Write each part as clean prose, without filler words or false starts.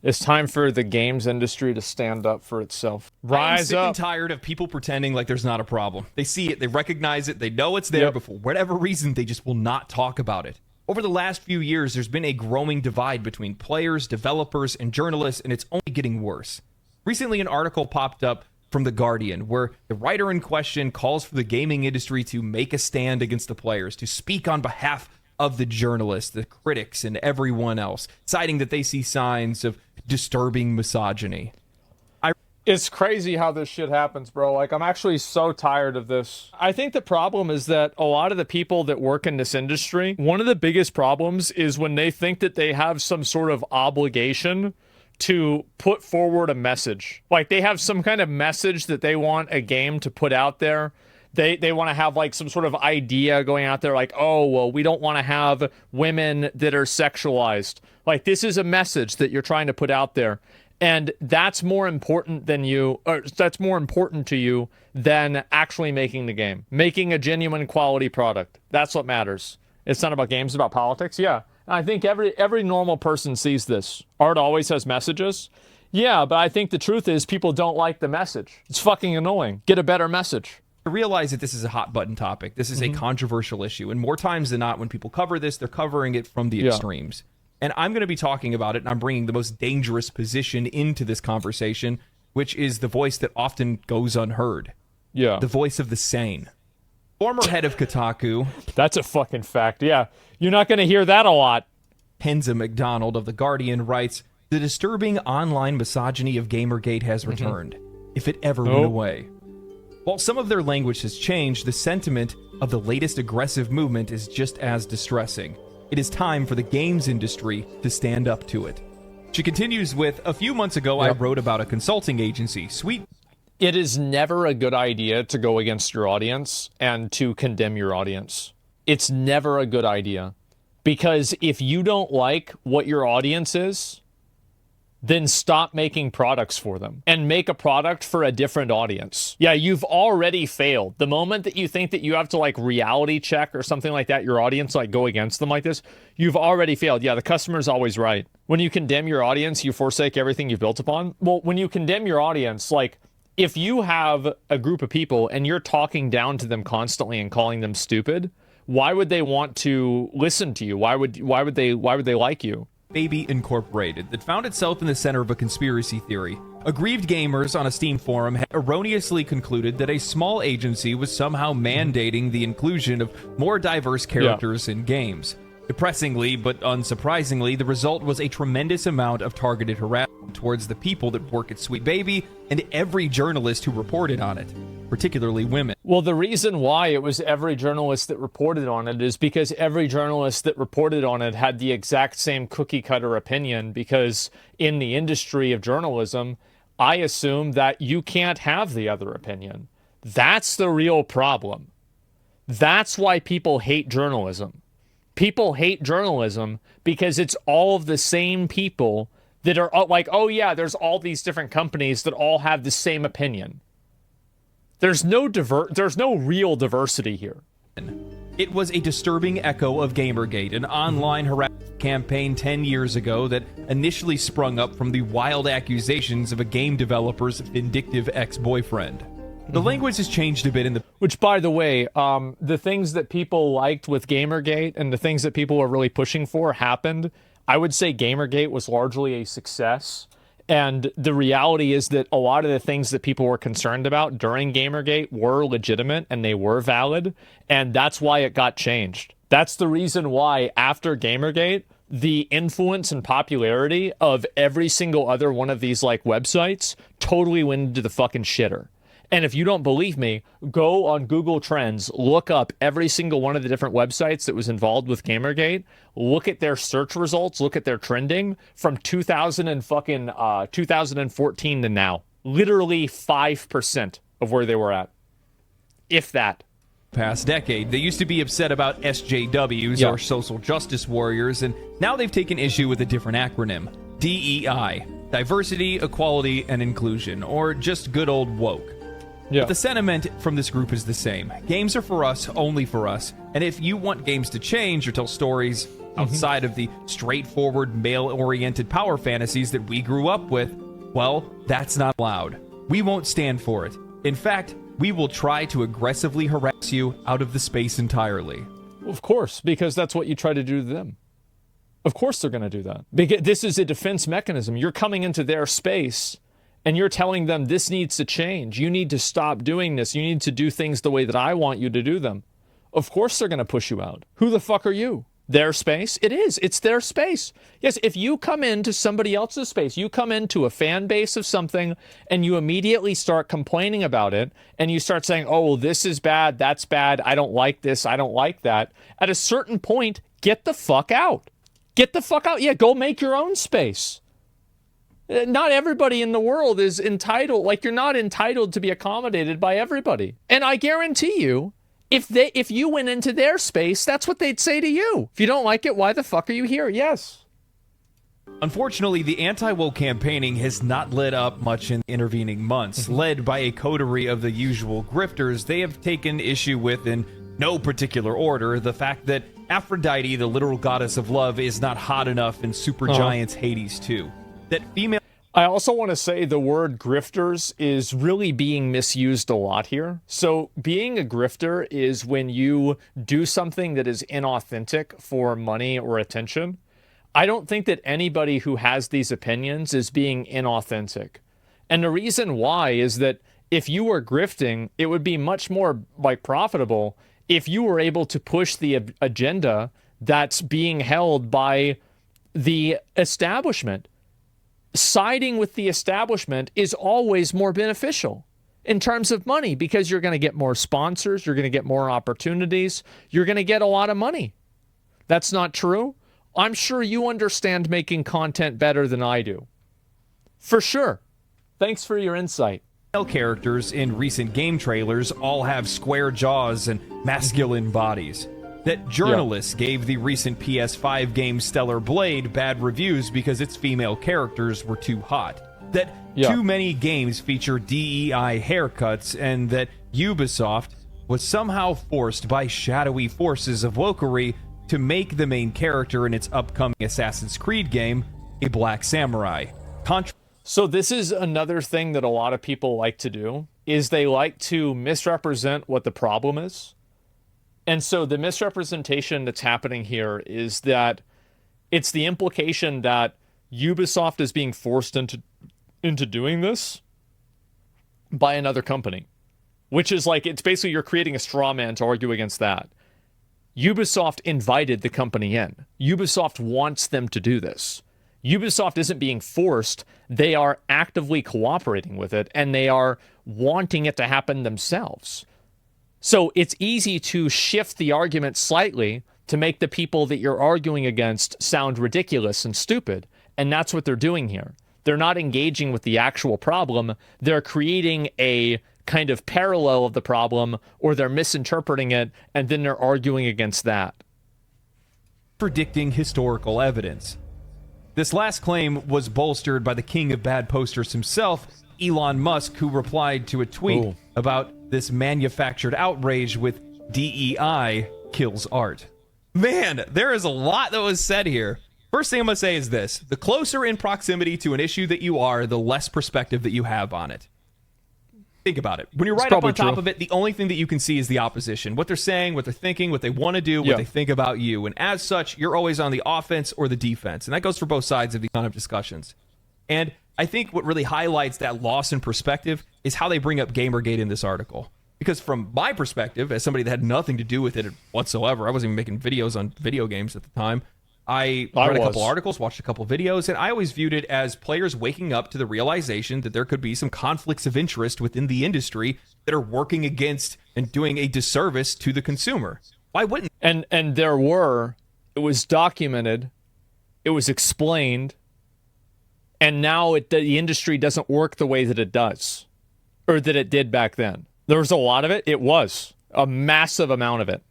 It's time for the games industry to stand up for itself. I'm Rise sick up. and tired of people pretending like there's not a problem. They see it, they recognize it, they know it's there, but for whatever reason, they just will not talk about it. Over the last few years, there's been a growing divide between players, developers, and journalists, and it's only getting worse. Recently, an article popped up from The Guardian, where the writer in question calls for the gaming industry to make a stand against the players, to speak on behalf of the journalists, the critics, and everyone else, citing that they see signs of disturbing misogyny. It's crazy how this shit happens, bro. Like, I'm actually so tired of this. I think the problem is that a lot of the people that work in this industry, one of the biggest problems is when they think that they have some sort of obligation to put forward a message. Like, they have some kind of message that they want a game to put out there. They want to have like some sort of idea going out there, like, oh, well, we don't want to have women that are sexualized. Like, this is a message that you're trying to put out there. And that's more important than you, or that's more important to you than actually making the game, making a genuine quality product. That's what matters. It's not about games, it's about politics. Yeah. I think every normal person sees this. Art always has messages. Yeah, but I think the truth is people don't like the message. It's fucking annoying. Get a better message. I realize that this is a hot button topic. This is a controversial issue. And more times than not, when people cover this, they're covering it from the extremes. And I'm going to be talking about it, and I'm bringing the most dangerous position into this conversation, which is the voice that often goes unheard. Yeah. The voice of the sane. Former head of Kotaku. That's a fucking fact. Yeah. You're not going to hear that a lot. Kenza McDonald of The Guardian writes, "The disturbing online misogyny of Gamergate has returned, if it ever went away. While some of their language has changed, the sentiment of the latest aggressive movement is just as distressing. It is time for the games industry to stand up to it." She continues with, "A few months ago, I wrote about a consulting agency, It is never a good idea to go against your audience and to condemn your audience. It's never a good idea. Because if you don't like what your audience is, then stop making products for them and make a product for a different audience. Yeah, you've already failed. The moment that you think that you have to like reality check or something like that, your audience, like go against them like this, you've already failed. Yeah, the customer's always right. When you condemn your audience, you forsake everything you've built upon. Well, when you condemn your audience, like if you have a group of people and you're talking down to them constantly and calling them stupid, why would they want to listen to you? Why would they like you? Baby Incorporated, that found itself in the center of a conspiracy theory. Aggrieved gamers on a Steam forum had erroneously concluded that a small agency was somehow mandating the inclusion of more diverse characters in games. Depressingly, but unsurprisingly, the result was a tremendous amount of targeted harassment towards the people that work at Sweet Baby and every journalist who reported on it, particularly women. Well, the reason why it was every journalist that reported on it is because every journalist that reported on it had the exact same cookie-cutter opinion, because in the industry of journalism, I assume that you can't have the other opinion. That's the real problem. That's why people hate journalism. People hate journalism because it's all of the same people that are like, oh yeah, there's all these different companies that all have the same opinion. There's no real diversity here. It was a disturbing echo of Gamergate, an online harassment campaign 10 years ago that initially sprung up from the wild accusations of a game developer's vindictive ex-boyfriend. The language has changed a bit in the... Which, by the way, the things that people liked with Gamergate and the things that people were really pushing for happened. I would say Gamergate was largely a success. And the reality is that a lot of the things that people were concerned about during Gamergate were legitimate and they were valid. And that's why it got changed. That's the reason why after Gamergate, the influence and popularity of every single other one of these like websites totally went into the fucking shitter. And if you don't believe me, go on Google Trends, look up every single one of the different websites that was involved with Gamergate, look at their search results, look at their trending from 2014 to now. Literally 5% of where they were at. If that. Past decade, they used to be upset about SJWs or social justice warriors, and now they've taken issue with a different acronym, DEI, diversity, equality, and inclusion, or just good old woke. But the sentiment from this group is the same. Games are for us, only for us, and if you want games to change or tell stories, outside of the straightforward male-oriented power fantasies that we grew up with, well, that's not allowed. We won't stand for it. In fact, we will try to aggressively harass you out of the space entirely. Of course, because that's what you try to do to them. Of course they're going to do that. Because this is a defense mechanism. You're coming into their space and you're telling them this needs to change. You need to stop doing this. You need to do things the way that I want you to do them. Of course they're going to push you out. Who the fuck are you? Their space? It is. It's their space. Yes, if you come into somebody else's space, you come into a fan base of something and you immediately start complaining about it and you start saying, oh, well, this is bad, that's bad, I don't like this, I don't like that. At a certain point, get the fuck out. Get the fuck out. Yeah, go make your own space. Not everybody in the world is entitled. Like, you're not entitled to be accommodated by everybody. And I guarantee you, if you went into their space, that's what they'd say to you. If you don't like it, why the fuck are you here? Yes. Unfortunately, the anti-woke campaigning has not let up much in intervening months. Led by a coterie of the usual grifters, they have taken issue with, in no particular order, the fact that Aphrodite, the literal goddess of love, is not hot enough in Supergiant's Hades 2. That female... I also want to say the word grifters is really being misused a lot here. So being a grifter is when you do something that is inauthentic for money or attention. I don't think that anybody who has these opinions is being inauthentic. And the reason why is that if you were grifting, it would be much more profitable if you were able to push the agenda that's being held by the establishment. Siding with the establishment is always more beneficial in terms of money because you're going to get more sponsors, you're going to get more opportunities, you're going to get a lot of money. That's not true. I'm sure you understand making content better than I do. For sure. Thanks for your insight. Characters in recent game trailers all have square jaws and masculine bodies. That journalists gave the recent PS5 game Stellar Blade bad reviews because its female characters were too hot. That too many games feature DEI haircuts, and that Ubisoft was somehow forced by shadowy forces of wokery to make the main character in its upcoming Assassin's Creed game a black samurai. So this is another thing that a lot of people like to do, is they like to misrepresent what the problem is. And so the misrepresentation that's happening here is that it's the implication that Ubisoft is being forced into doing this by another company, which is like, it's basically you're creating a straw man to argue against that. Ubisoft invited the company in. Ubisoft wants them to do this. Ubisoft isn't being forced. They are actively cooperating with it, and they are wanting it to happen themselves. So it's easy to shift the argument slightly to make the people that you're arguing against sound ridiculous and stupid. And that's what they're doing here. They're not engaging with the actual problem. They're creating a kind of parallel of the problem, or they're misinterpreting it, and then they're arguing against that. Predicting historical evidence. This last claim was bolstered by the king of bad posters himself, Elon Musk, who replied to a tweet about this manufactured outrage with DEI kills art. Man, there is a lot that was said here. First thing I'm going to say is this. The closer in proximity to an issue that you are, the less perspective that you have on it. Think about it. When you're right up on top of it, the only thing that you can see is the opposition. What they're saying, what they're thinking, what they want to do, what they think about you. And as such, you're always on the offense or the defense. And that goes for both sides of these kind of discussions. And I think what really highlights that loss in perspective is how they bring up Gamergate in this article. Because from my perspective, as somebody that had nothing to do with it whatsoever, I wasn't even making videos on video games at the time. I read a couple articles, watched a couple videos, and I always viewed it as players waking up to the realization that there could be some conflicts of interest within the industry that are working against and doing a disservice to the consumer. Why wouldn't? And there were. It was documented. It was explained. And now the industry doesn't work the way that it does, or that it did back then. There was a lot of it. It was a massive amount of it.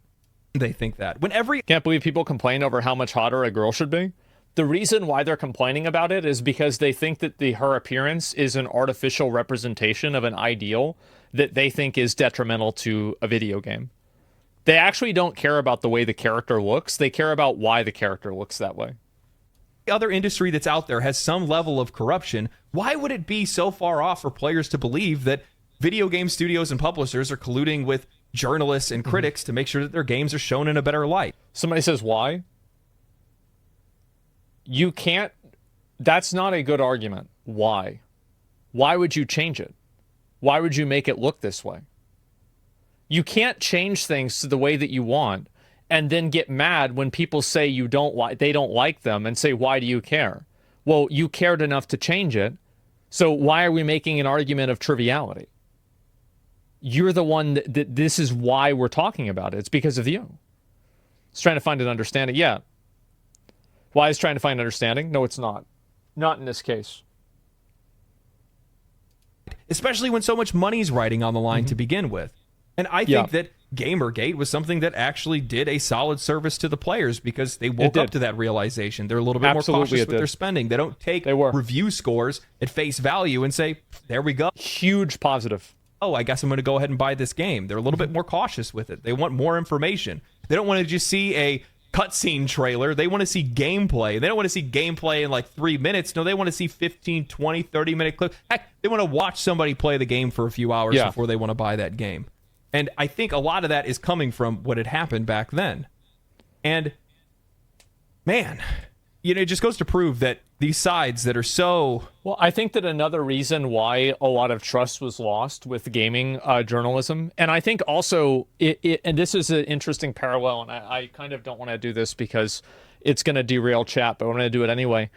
They think that. Can't believe people complain over how much hotter a girl should be. The reason why they're complaining about it is because they think that her appearance is an artificial representation of an ideal that they think is detrimental to a video game. They actually don't care about the way the character looks. They care about why the character looks that way. Other industry that's out there has some level of corruption. Why would it be so far off for players to believe that video game studios and publishers are colluding with journalists and critics to make sure that their games are shown in a better light? Somebody says, why? You can't. That's not a good argument. Why? Why would you change it? Why would you make it look this way? You can't change things to the way that you want and then get mad when people say they don't like them and say, why do you care? Well, you cared enough to change it. So why are we making an argument of triviality? You're the one that this is why we're talking about it. It's because of you. It's trying to find an understanding. Yeah. Why is trying to find understanding? No, it's not. Not in this case. Especially when so much money's riding on the line to begin with. And I think that Gamergate was something that actually did a solid service to the players because they woke up to that realization. They're a little bit more cautious with their spending. They don't take review scores at face value and say, there we go. Huge positive. Oh, I guess I'm going to go ahead and buy this game. They're a little bit more cautious with it. They want more information. They don't want to just see a cutscene trailer. They want to see gameplay. They don't want to see gameplay in like 3 minutes. No, they want to see 15, 20, 30-minute clips. Heck, they want to watch somebody play the game for a few hours before they want to buy that game. And I think a lot of that is coming from what had happened back then. And, man, it just goes to prove that these sides that are so... Well, I think that another reason why a lot of trust was lost with gaming journalism, and I think also, and this is an interesting parallel, and I kind of don't want to do this because it's going to derail chat, but I'm going to do it anyway.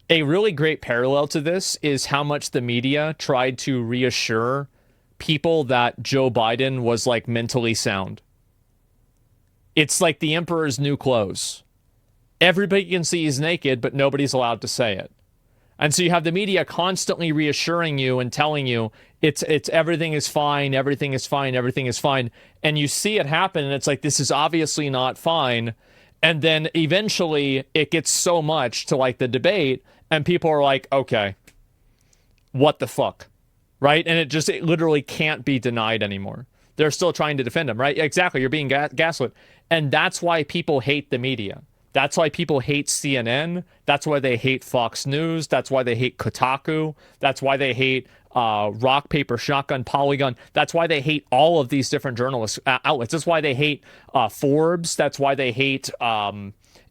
A really great parallel to this is how much the media tried to reassure people that Joe Biden was like mentally sound. It's like the emperor's new clothes. Everybody can see he's naked, but nobody's allowed to say it. And so you have the media constantly reassuring you and telling you it's everything is fine, everything is fine, everything is fine. And you see it happen, and it's like, this is obviously not fine. And then eventually it gets so much to like the debate, and people are like, okay, what the fuck? Right? And it literally can't be denied anymore. They're still trying to defend him, right? Exactly. You're being gaslit. And that's why people hate the media. That's why people hate CNN. That's why they hate Fox News. That's why they hate Kotaku. That's why they hate Rock, Paper, Shotgun, Polygon. That's why they hate all of these different journalist outlets. That's why they hate Forbes. That's why they hate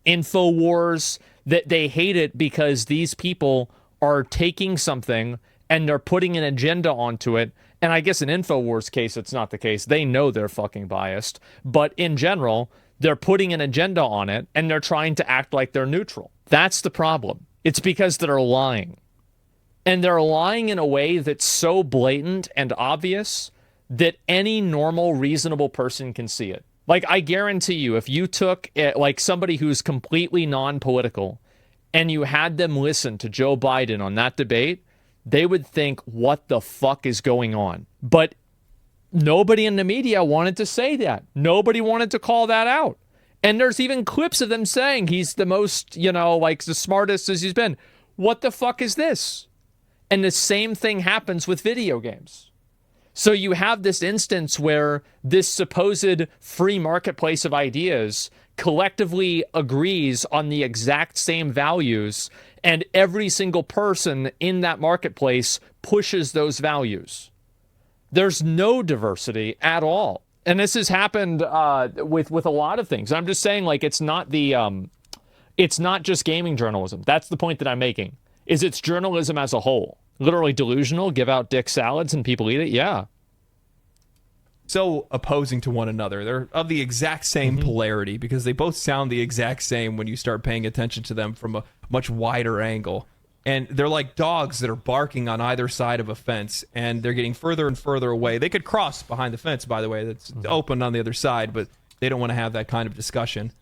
InfoWars. That they hate it because these people are taking something and they're putting an agenda onto it. And I guess in InfoWars case, it's not the case. They know they're fucking biased. But in general, they're putting an agenda on it, and they're trying to act like they're neutral. That's the problem. It's because they're lying. And they're lying in a way that's so blatant and obvious that any normal, reasonable person can see it. Like, I guarantee you, if you took, like, somebody who's completely non-political and you had them listen to Joe Biden on that debate, they would think, what the fuck is going on? But nobody in the media wanted to say that. Nobody wanted to call that out. And there's even clips of them saying he's the most, like the smartest as he's been. What the fuck is this? And the same thing happens with video games. So you have this instance where this supposed free marketplace of ideas collectively agrees on the exact same values, and every single person in that marketplace pushes those values. There's no diversity at all. And this has happened with a lot of things. I'm just saying, like, it's not just gaming journalism. That's the point that I'm making, is it's journalism as a whole. Literally delusional, give out dick salads and people eat it. Yeah. So opposing to one another. They're of the exact same polarity because they both sound the exact same when you start paying attention to them from a much wider angle. And they're like dogs that are barking on either side of a fence, and they're getting further and further away. They could cross behind the fence, by the way. That's open on the other side, but they don't want to have that kind of discussion.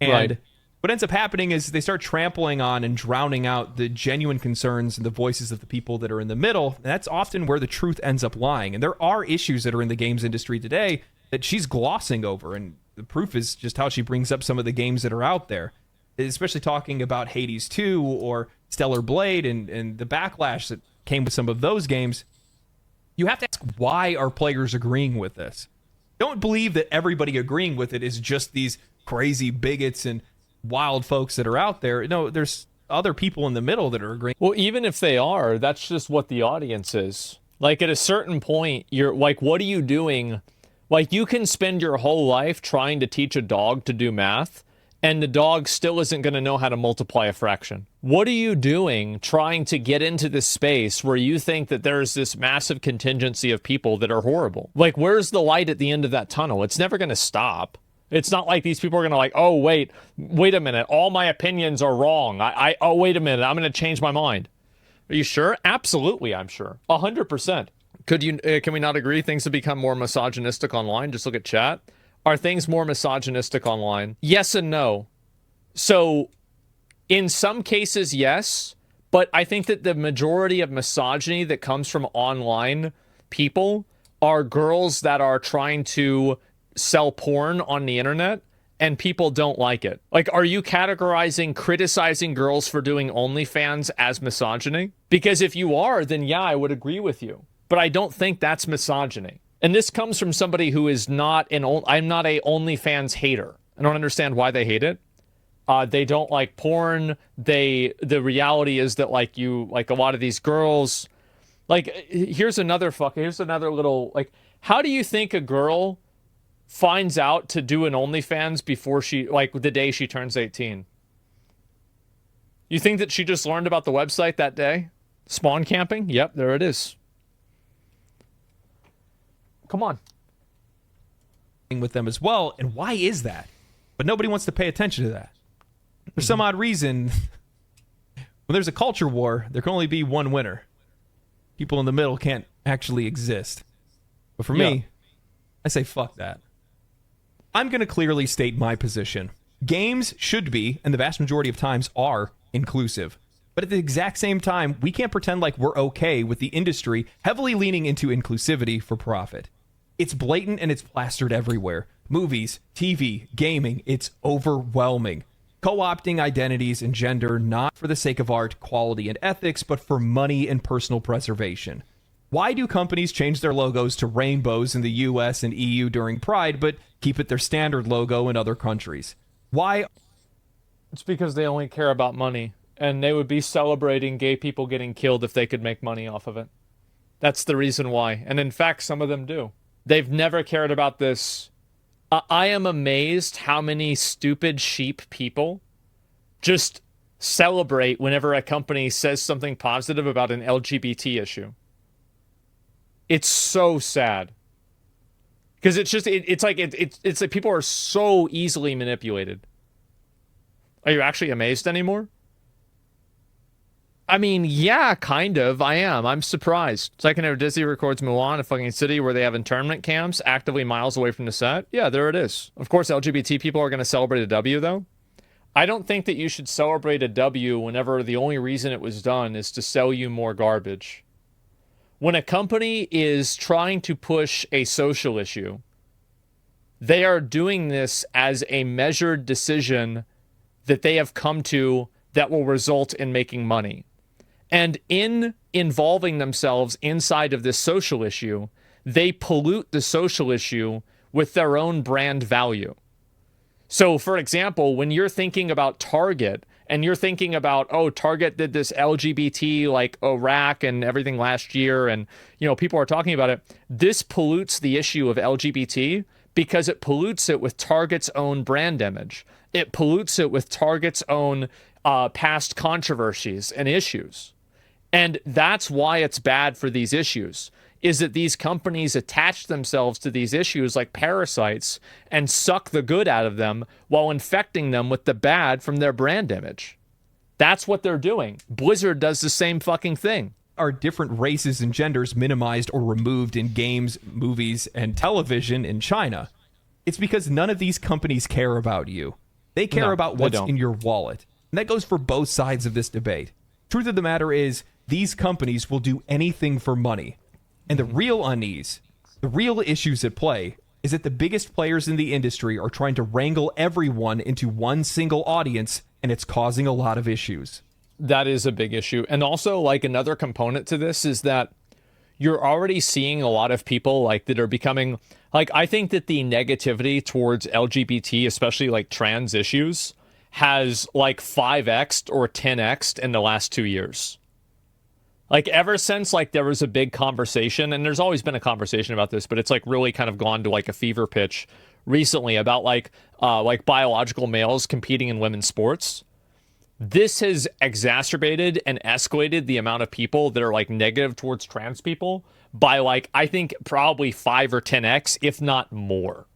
And what ends up happening is they start trampling on and drowning out the genuine concerns and the voices of the people that are in the middle. And that's often where the truth ends up lying. And there are issues that are in the games industry today that she's glossing over. And the proof is just how she brings up some of the games that are out there, especially talking about Hades 2 or Stellar Blade and the backlash that came with some of those games. You have to ask, why are players agreeing with this? Don't believe that everybody agreeing with it is just these crazy bigots and wild folks that are out there. No, there's other people in the middle that are agreeing. Well, even if they are, that's just what the audience is. Like, at a certain point, you're like, what are you doing? Like, you can spend your whole life trying to teach a dog to do math, and the dog still isn't going to know how to multiply a fraction. What are you doing trying to get into this space where you think that there's this massive contingency of people that are horrible? Like, where's the light at the end of that tunnel? It's never going to stop. It's not like these people are going to like, oh, wait a minute. All my opinions are wrong. Oh, wait a minute. I'm going to change my mind. Are you sure? Absolutely, I'm sure. 100%. Can we not agree things have become more misogynistic online? Just look at chat. Are things more misogynistic online? Yes and no. So in some cases, yes, but I think that the majority of misogyny that comes from online people are girls that are trying to sell porn on the internet and people don't like it. Like, are you categorizing criticizing girls for doing OnlyFans as misogyny? Because if you are, then yeah, I would agree with you. But I don't think that's misogyny. And this comes from somebody who is not I'm not a OnlyFans hater. I don't understand why they hate it. They don't like porn. The reality is that like a lot of these girls, like, here's another little, like, how do you think a girl finds out to do an OnlyFans before the day she turns 18? You think that she just learned about the website that day? Spawn camping? Yep, there it is. Come on. With them as well. And why is that? But nobody wants to pay attention to that. For some odd reason, when there's a culture war, there can only be one winner. People in the middle can't actually exist. But for me, I say fuck that. I'm going to clearly state my position. Games should be, and the vast majority of times are, inclusive. But at the exact same time, we can't pretend like we're okay with the industry heavily leaning into inclusivity for profit. It's blatant and it's plastered everywhere. Movies, TV, gaming, it's overwhelming. Co-opting identities and gender not for the sake of art, quality, and ethics, but for money and personal preservation. Why do companies change their logos to rainbows in the US and EU during Pride, but keep it their standard logo in other countries? Why? It's because they only care about money, and they would be celebrating gay people getting killed if they could make money off of it. That's the reason why. And in fact, some of them do. They've never cared about this. I am amazed how many stupid sheep people just celebrate whenever a company says something positive about an LGBT issue. It's so sad. Because it's just, it's like people are so easily manipulated. Are you actually amazed anymore? I mean, yeah, kind of. I am. I'm surprised. Second ever Disney records Mulan, a fucking city where they have internment camps actively miles away from the set. Yeah, there it is. Of course, LGBT people are going to celebrate a W, though. I don't think that you should celebrate a W whenever the only reason it was done is to sell you more garbage. When a company is trying to push a social issue, they are doing this as a measured decision that they have come to that will result in making money. And in involving themselves inside of this social issue, they pollute the social issue with their own brand value. So, for example, when you're thinking about Target and you're thinking about, oh, Target did this LGBT like Iraq and everything last year, and, you know, people are talking about it, this pollutes the issue of LGBT because it pollutes it with Target's own brand image. It pollutes it with Target's own past controversies and issues. And that's why it's bad for these issues, is that these companies attach themselves to these issues like parasites and suck the good out of them while infecting them with the bad from their brand image. That's what they're doing. Blizzard does the same fucking thing. Are different races and genders minimized or removed in games, movies, and television in China? It's because none of these companies care about you. They care about what's in your wallet. And that goes for both sides of this debate. Truth of the matter is, these companies will do anything for money. And the real unease, the real issues at play, is that the biggest players in the industry are trying to wrangle everyone into one single audience, and it's causing a lot of issues. That is a big issue. And also, like, another component to this is that you're already seeing a lot of people like that are becoming Like, I think that the negativity towards LGBT, especially like trans issues, has like 5x'd or 10x'd in the last 2 years. Like, ever since like there was a big conversation, and there's always been a conversation about this, but it's like really kind of gone to like a fever pitch recently about like biological males competing in women's sports. This has exacerbated and escalated the amount of people that are like negative towards trans people by like, I think probably 5 or 10x, if not more.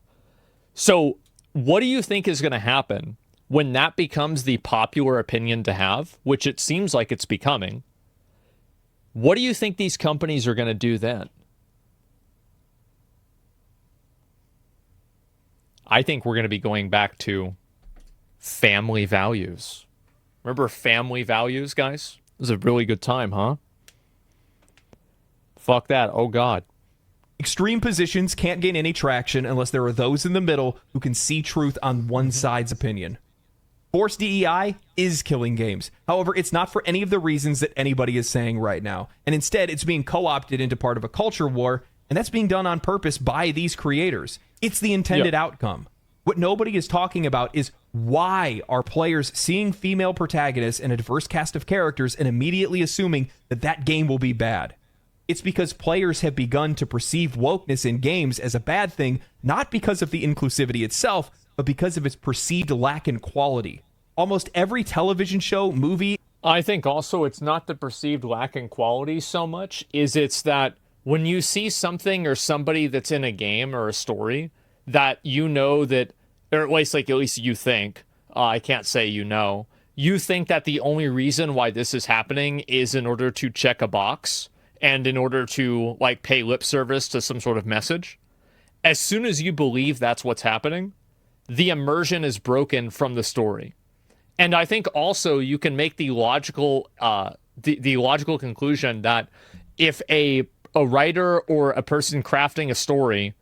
So what do you think is going to happen when that becomes the popular opinion to have, which it seems like it's becoming? What do you think these companies are going to do then? I think we're going to be going back to family values. Remember family values, guys? It was a really good time, huh? Fuck that. Oh, God. Extreme positions can't gain any traction unless there are those in the middle who can see truth on one side's opinion. Forced DEI is killing games. However, it's not for any of the reasons that anybody is saying right now. And instead, it's being co-opted into part of a culture war, and that's being done on purpose by these creators. It's the intended outcome. What nobody is talking about is why are players seeing female protagonists and a diverse cast of characters and immediately assuming that that game will be bad. It's because players have begun to perceive wokeness in games as a bad thing, not because of the inclusivity itself, but because of its perceived lack in quality. Almost every television show, movie... I think also it's not the perceived lack in quality so much, it's that when you see something or somebody that's in a game or a story that you know that, or at least you think, I can't say you think that the only reason why this is happening is in order to check a box and in order to like pay lip service to some sort of message. As soon as you believe that's what's happening, the immersion is broken from the story. And I think also you can make the logical the logical conclusion that if a writer or a person crafting a story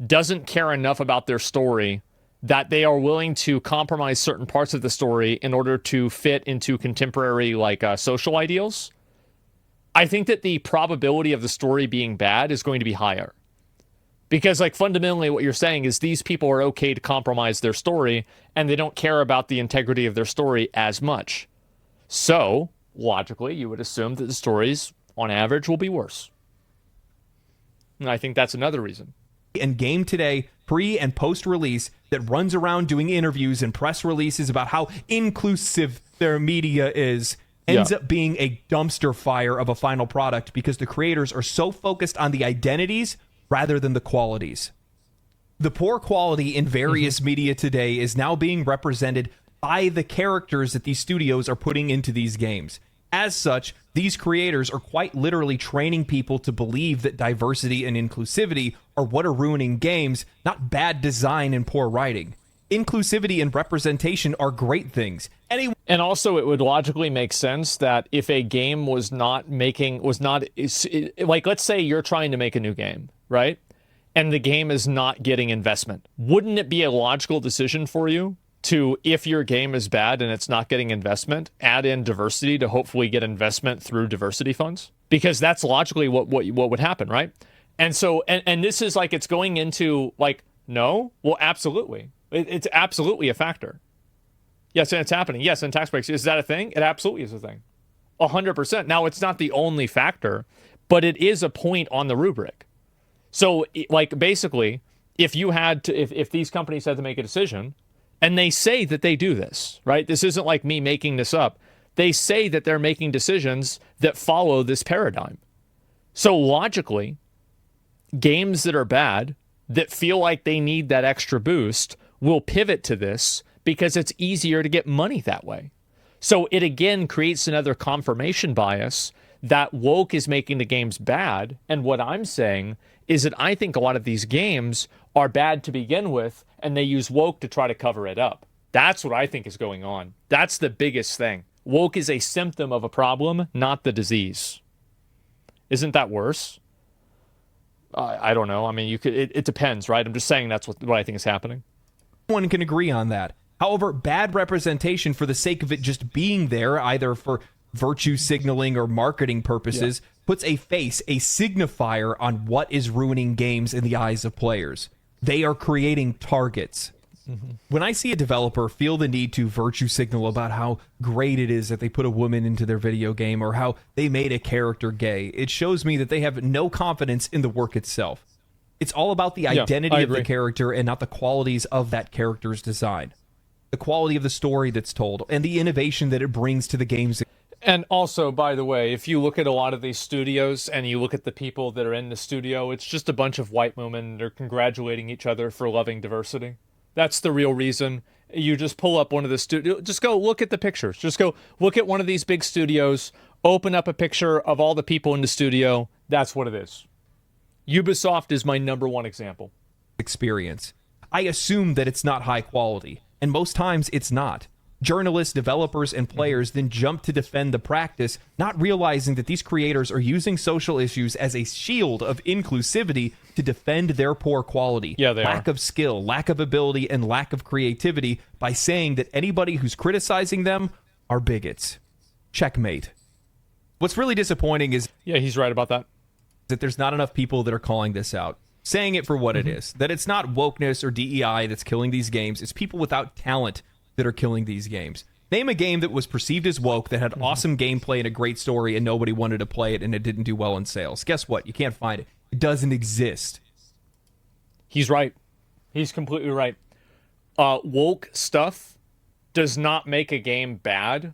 doesn't care enough about their story that they are willing to compromise certain parts of the story in order to fit into contemporary social ideals, I think that the probability of the story being bad is going to be higher. Because fundamentally what you're saying is these people are okay to compromise their story and they don't care about the integrity of their story as much. So, logically, you would assume that the stories, on average, will be worse. And I think that's another reason. And game today, pre and post-release, that runs around doing interviews and press releases about how inclusive their media is, ends up being a dumpster fire of a final product because the creators are so focused on the identities rather than the qualities. The poor quality in various media today is now being represented by the characters that these studios are putting into these games. As such, these creators are quite literally training people to believe that diversity and inclusivity are what are ruining games, not bad design and poor writing. Inclusivity and representation are great things. And also, it would logically make sense that if a game let's say you're trying to make a new game, right? And the game is not getting investment. Wouldn't it be a logical decision for you to, if your game is bad and it's not getting investment, add in diversity to hopefully get investment through diversity funds? Because that's logically what would happen, right? And so, and this is it's going into no? Well, absolutely. It's absolutely a factor. Yes, and it's happening. Yes, and tax breaks. Is that a thing? It absolutely is a thing. 100%. Now, it's not the only factor, but it is a point on the rubric. So, basically, if these companies had to make a decision, and they say that they do this, right? This isn't like me making this up. They say that they're making decisions that follow this paradigm. So, logically, games that are bad, that feel like they need that extra boost, will pivot to this because it's easier to get money that way. So it again creates another confirmation bias that woke is making the games bad. And what I'm saying is that I think a lot of these games are bad to begin with, and they use woke to try to cover it up. That's what I think is going on. That's the biggest thing. Woke is a symptom of a problem, not the disease. Isn't that worse? I don't know. I mean, it depends, right? I'm just saying that's what I think is happening. One can agree on that. However, bad representation for the sake of it just being there, either for virtue signaling or marketing purposes, puts a face, a signifier on what is ruining games in the eyes of players. They are creating targets. When I see a developer feel the need to virtue signal about how great it is that they put a woman into their video game or how they made a character gay, it shows me that they have no confidence in the work itself. It's all about the identity of the character and not the qualities of that character's design. The quality of the story that's told and the innovation that it brings to the games. And also, by the way, if you look at a lot of these studios and you look at the people that are in the studio, it's just a bunch of white women. They're congratulating each other for loving diversity. That's the real reason. You just pull up one of the studios. Just go look at the pictures. Just go look at one of these big studios. Open up a picture of all the people in the studio. That's what it is. Ubisoft is my number one example. Experience. I assume that it's not high quality, and most times it's not. Journalists, developers, and players then jump to defend the practice, not realizing that these creators are using social issues as a shield of inclusivity to defend their poor quality, lack of skill, lack of ability, and lack of creativity by saying that anybody who's criticizing them are bigots. Checkmate. What's really disappointing is... Yeah, he's right about that. ...that there's not enough people that are calling this out, saying it for what it is, that it's not wokeness or DEI that's killing these games, it's people without talent that are killing these games. Name a game that was perceived as woke, that had awesome gameplay and a great story, and nobody wanted to play it, and it didn't do well in sales. Guess what? You can't find it. It doesn't exist. He's right. He's completely right. Woke stuff does not make a game bad,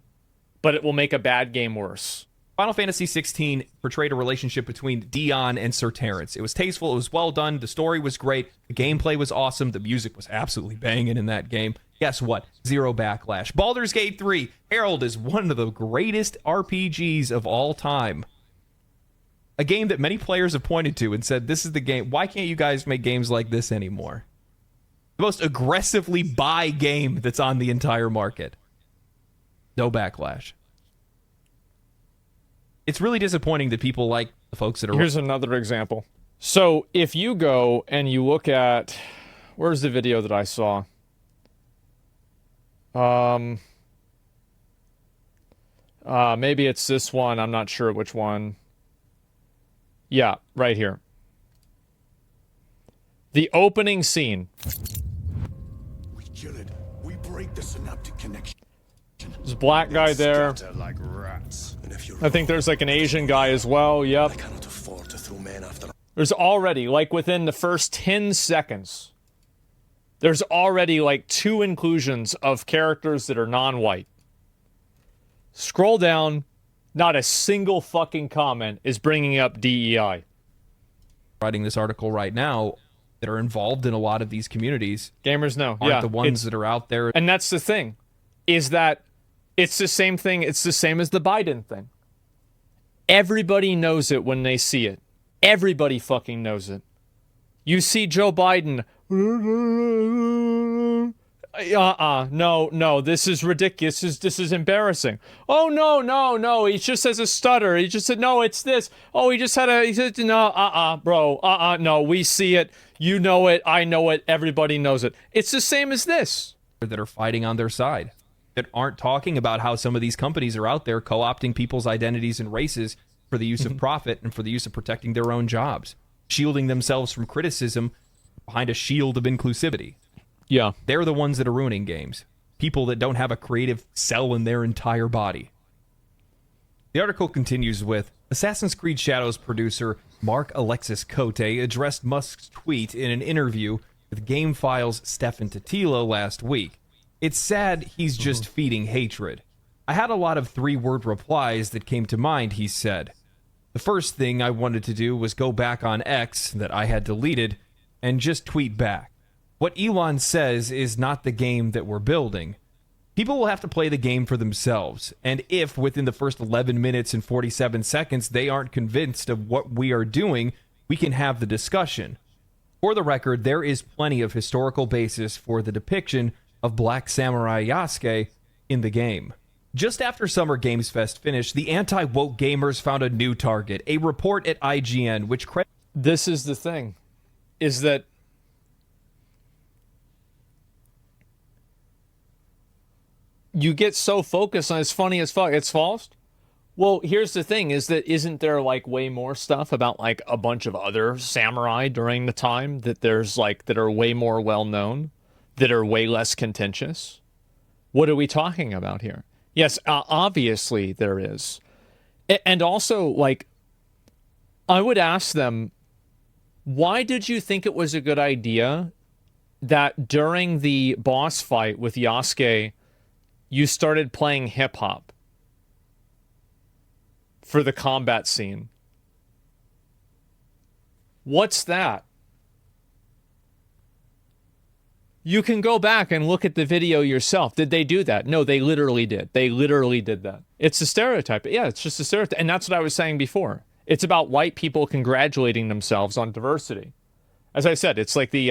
but it will make a bad game worse. Final Fantasy XVI portrayed a relationship between Dion and Sir Terrence. It was tasteful, it was well done, the story was great, the gameplay was awesome, the music was absolutely banging in that game. Guess what? Zero backlash. Baldur's Gate 3, Herald is one of the greatest RPGs of all time. A game that many players have pointed to and said, this is the game. Why can't you guys make games like this anymore? The most aggressively buy game that's on the entire market. No backlash. It's really disappointing that people like the folks that are... Here's another example. So if you go and you look at... Where's the video that I saw? Maybe it's this one. I'm not sure which one. Yeah, right here. The opening scene. We kill it. We break the synaptic connection. There's a black guy there. Like rats. I think there's like an Asian guy as well. Yep. I cannot afford to throw men after. There's already, like within the first 10 seconds, there's already like 2 inclusions of characters that are non-white. Scroll down, not a single fucking comment is bringing up DEI. Writing this article right now that are involved in a lot of these communities. Gamers know. Aren't the ones that are out there. And that's the thing, is that it's the same thing. It's the same as the Biden thing. Everybody knows it when they see it. Everybody fucking knows it. You see Joe Biden. No, this is ridiculous. This is embarrassing. Oh, no, he just has a stutter. He just said, no, it's this. Oh, he said, no, bro, no, we see it. You know it, I know it, everybody knows it. It's the same as this. That are fighting on their side, that aren't talking about how some of these companies are out there co-opting people's identities and races for the use of profit and for the use of protecting their own jobs, shielding themselves from criticism behind a shield of inclusivity. Yeah. They're the ones that are ruining games. People that don't have a creative cell in their entire body. The article continues with, Assassin's Creed Shadows producer Mark Alexis Cote addressed Musk's tweet in an interview with GameFile's Stefan Totilo last week. It's sad he's just feeding hatred. I had a lot of 3-word replies that came to mind, he said. The first thing I wanted to do was go back on X, that I had deleted, and just tweet back. What Elon says is not the game that we're building. People will have to play the game for themselves, and if within the first 11 minutes and 47 seconds they aren't convinced of what we are doing, we can have the discussion. For the record, there is plenty of historical basis for the depiction of Black Samurai Yasuke in the game. Just after Summer Games Fest finished, the anti-woke gamers found a new target, a report at IGN, which... This is the thing, is that you get so focused on it's funny as fuck. It's false. Well, here's the thing is that isn't there like way more stuff about like a bunch of other samurai during the time that there's like that are way more well known, that are way less contentious? What are we talking about here? Yes, obviously there is. And also, like, I would ask them, why did you think it was a good idea that during the boss fight with Yasuke, you started playing hip hop for the combat scene? What's that? You can go back and look at the video yourself. Did they do that? No, they literally did. They literally did that. It's a stereotype. Yeah, it's just a stereotype. And that's what I was saying before. It's about white people congratulating themselves on diversity. As I said, it's like the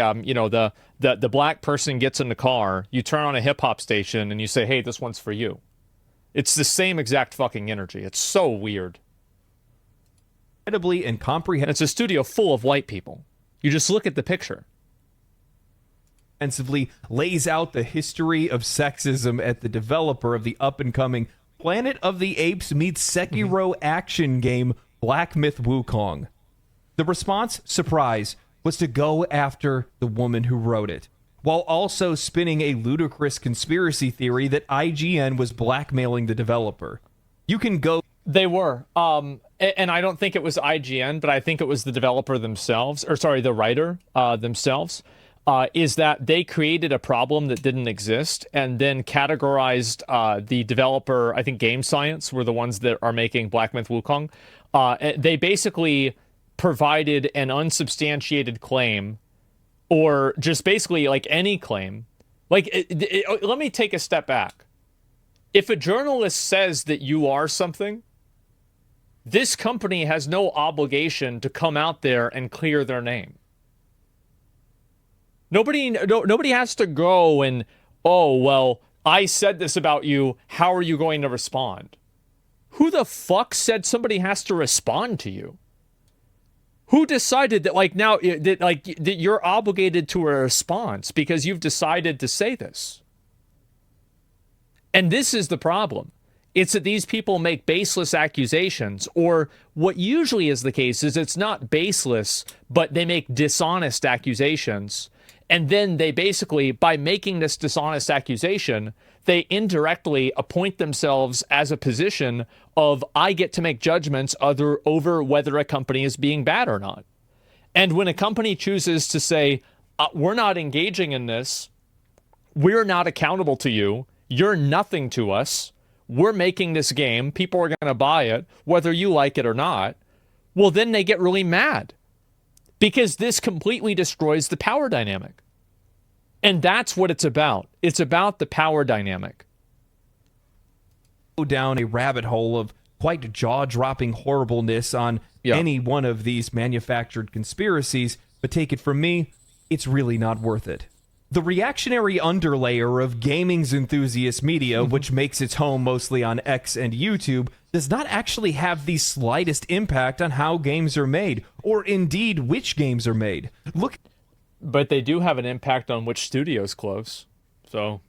the black person gets in the car, you turn on a hip hop station and you say, "Hey, this one's for you." It's the same exact fucking energy. It's so weird. Incredibly and comprehensively. And it's a studio full of white people. You just look at the picture. Lays out the history of sexism at the developer of the up-and-coming Planet of the Apes meets Sekiro action game Black Myth Wukong. The response, surprise, was to go after the woman who wrote it, while also spinning a ludicrous conspiracy theory that IGN was blackmailing the developer. You can go... They were. And I don't think it was IGN, but I think it was the developer themselves, or sorry, the writer themselves. Is that they created a problem that didn't exist and then categorized the developer, I think Game Science were the ones that are making Black Myth Wukong. They basically provided an unsubstantiated claim, or just basically like any claim. Like, let me take a step back. If a journalist says that you are something, this company has no obligation to come out there and clear their name. Nobody has to go and, oh, well, I said this about you. How are you going to respond? Who the fuck said somebody has to respond to you? Who decided that, like, now, that you're obligated to a response because you've decided to say this? And this is the problem. It's that these people make baseless accusations, or what usually is the case is it's not baseless, but they make dishonest accusations. And then they basically, by making this dishonest accusation, they indirectly appoint themselves as a position of, I get to make judgments over whether a company is being bad or not. And when a company chooses to say, we're not engaging in this, we're not accountable to you, you're nothing to us, we're making this game, people are going to buy it, whether you like it or not, well, then they get really mad. Because this completely destroys the power dynamic. And that's what it's about. It's about the power dynamic. Go down a rabbit hole of quite jaw-dropping horribleness on any one of these manufactured conspiracies, but take it from me, it's really not worth it. The reactionary underlayer of gaming's enthusiast media, which makes its home mostly on X and YouTube, does not actually have the slightest impact on how games are made, or indeed which games are made. But they do have an impact on which studios close. So,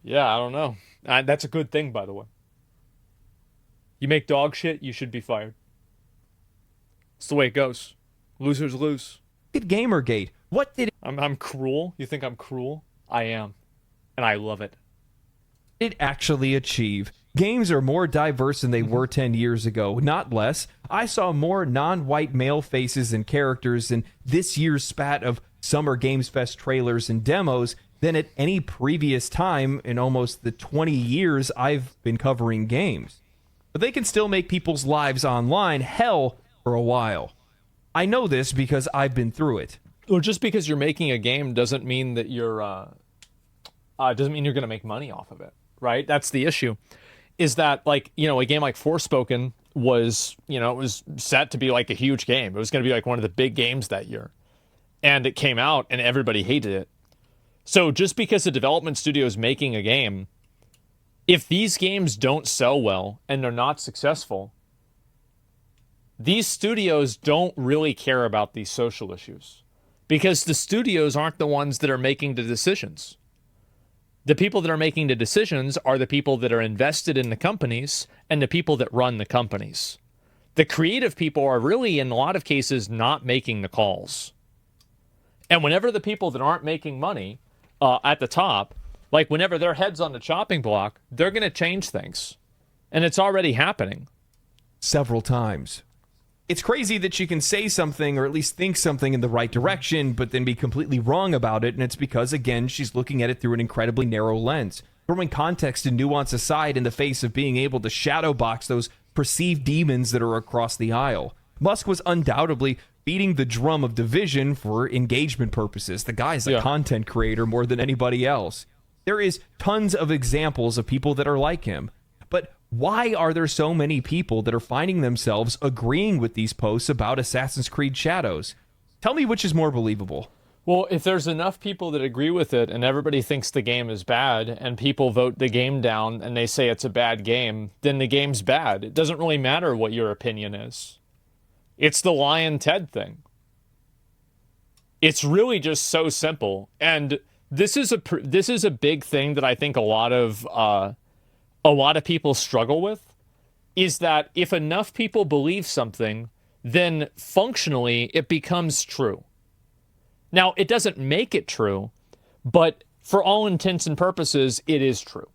yeah, I don't know. That's a good thing, by the way. You make dog shit, you should be fired. It's the way it goes. Losers lose. At Gamergate, what did I'm cruel? You think I'm cruel? I am. And I love it. It actually achieve? Games are more diverse than they were 10 years ago, not less. I saw more non-white male faces and characters in this year's spat of Summer Games Fest trailers and demos than at any previous time in almost the 20 years I've been covering games. But they can still make people's lives online hell for a while. I know this because I've been through it. Well, just because you're making a game doesn't mean that you're going to make money off of it, right? That's the issue. Is that, like, you know, a game like Forspoken was, you know, it was set to be like a huge game. It was going to be like one of the big games that year. And it came out and everybody hated it. So just because a development studio is making a game, if these games don't sell well and they're not successful, these studios don't really care about these social issues because the studios aren't the ones that are making the decisions. The people that are making the decisions are the people that are invested in the companies and the people that run the companies. The creative people are really, in a lot of cases, not making the calls. And whenever the people that aren't making money at the top, like whenever their head's on the chopping block, they're going to change things. And it's already happening. Several times. It's crazy that she can say something or at least think something in the right direction, but then be completely wrong about it. And it's because, again, she's looking at it through an incredibly narrow lens. Throwing context and nuance aside in the face of being able to shadow box those perceived demons that are across the aisle. Musk was undoubtedly beating the drum of division for engagement purposes. The guy's a content creator more than anybody else. There is tons of examples of people that are like him. But why are there so many people that are finding themselves agreeing with these posts about Assassin's Creed Shadows? Tell me which is more believable. Well, if there's enough people that agree with it and everybody thinks the game is bad and people vote the game down and they say it's a bad game, then the game's bad. It doesn't really matter what your opinion is. It's the Lion Ted thing. It's really just so simple. And this is a big thing that I think a lot of people struggle with, is that if enough people believe something, then functionally it becomes true. Now, it doesn't make it true, but for all intents and purposes, it is true.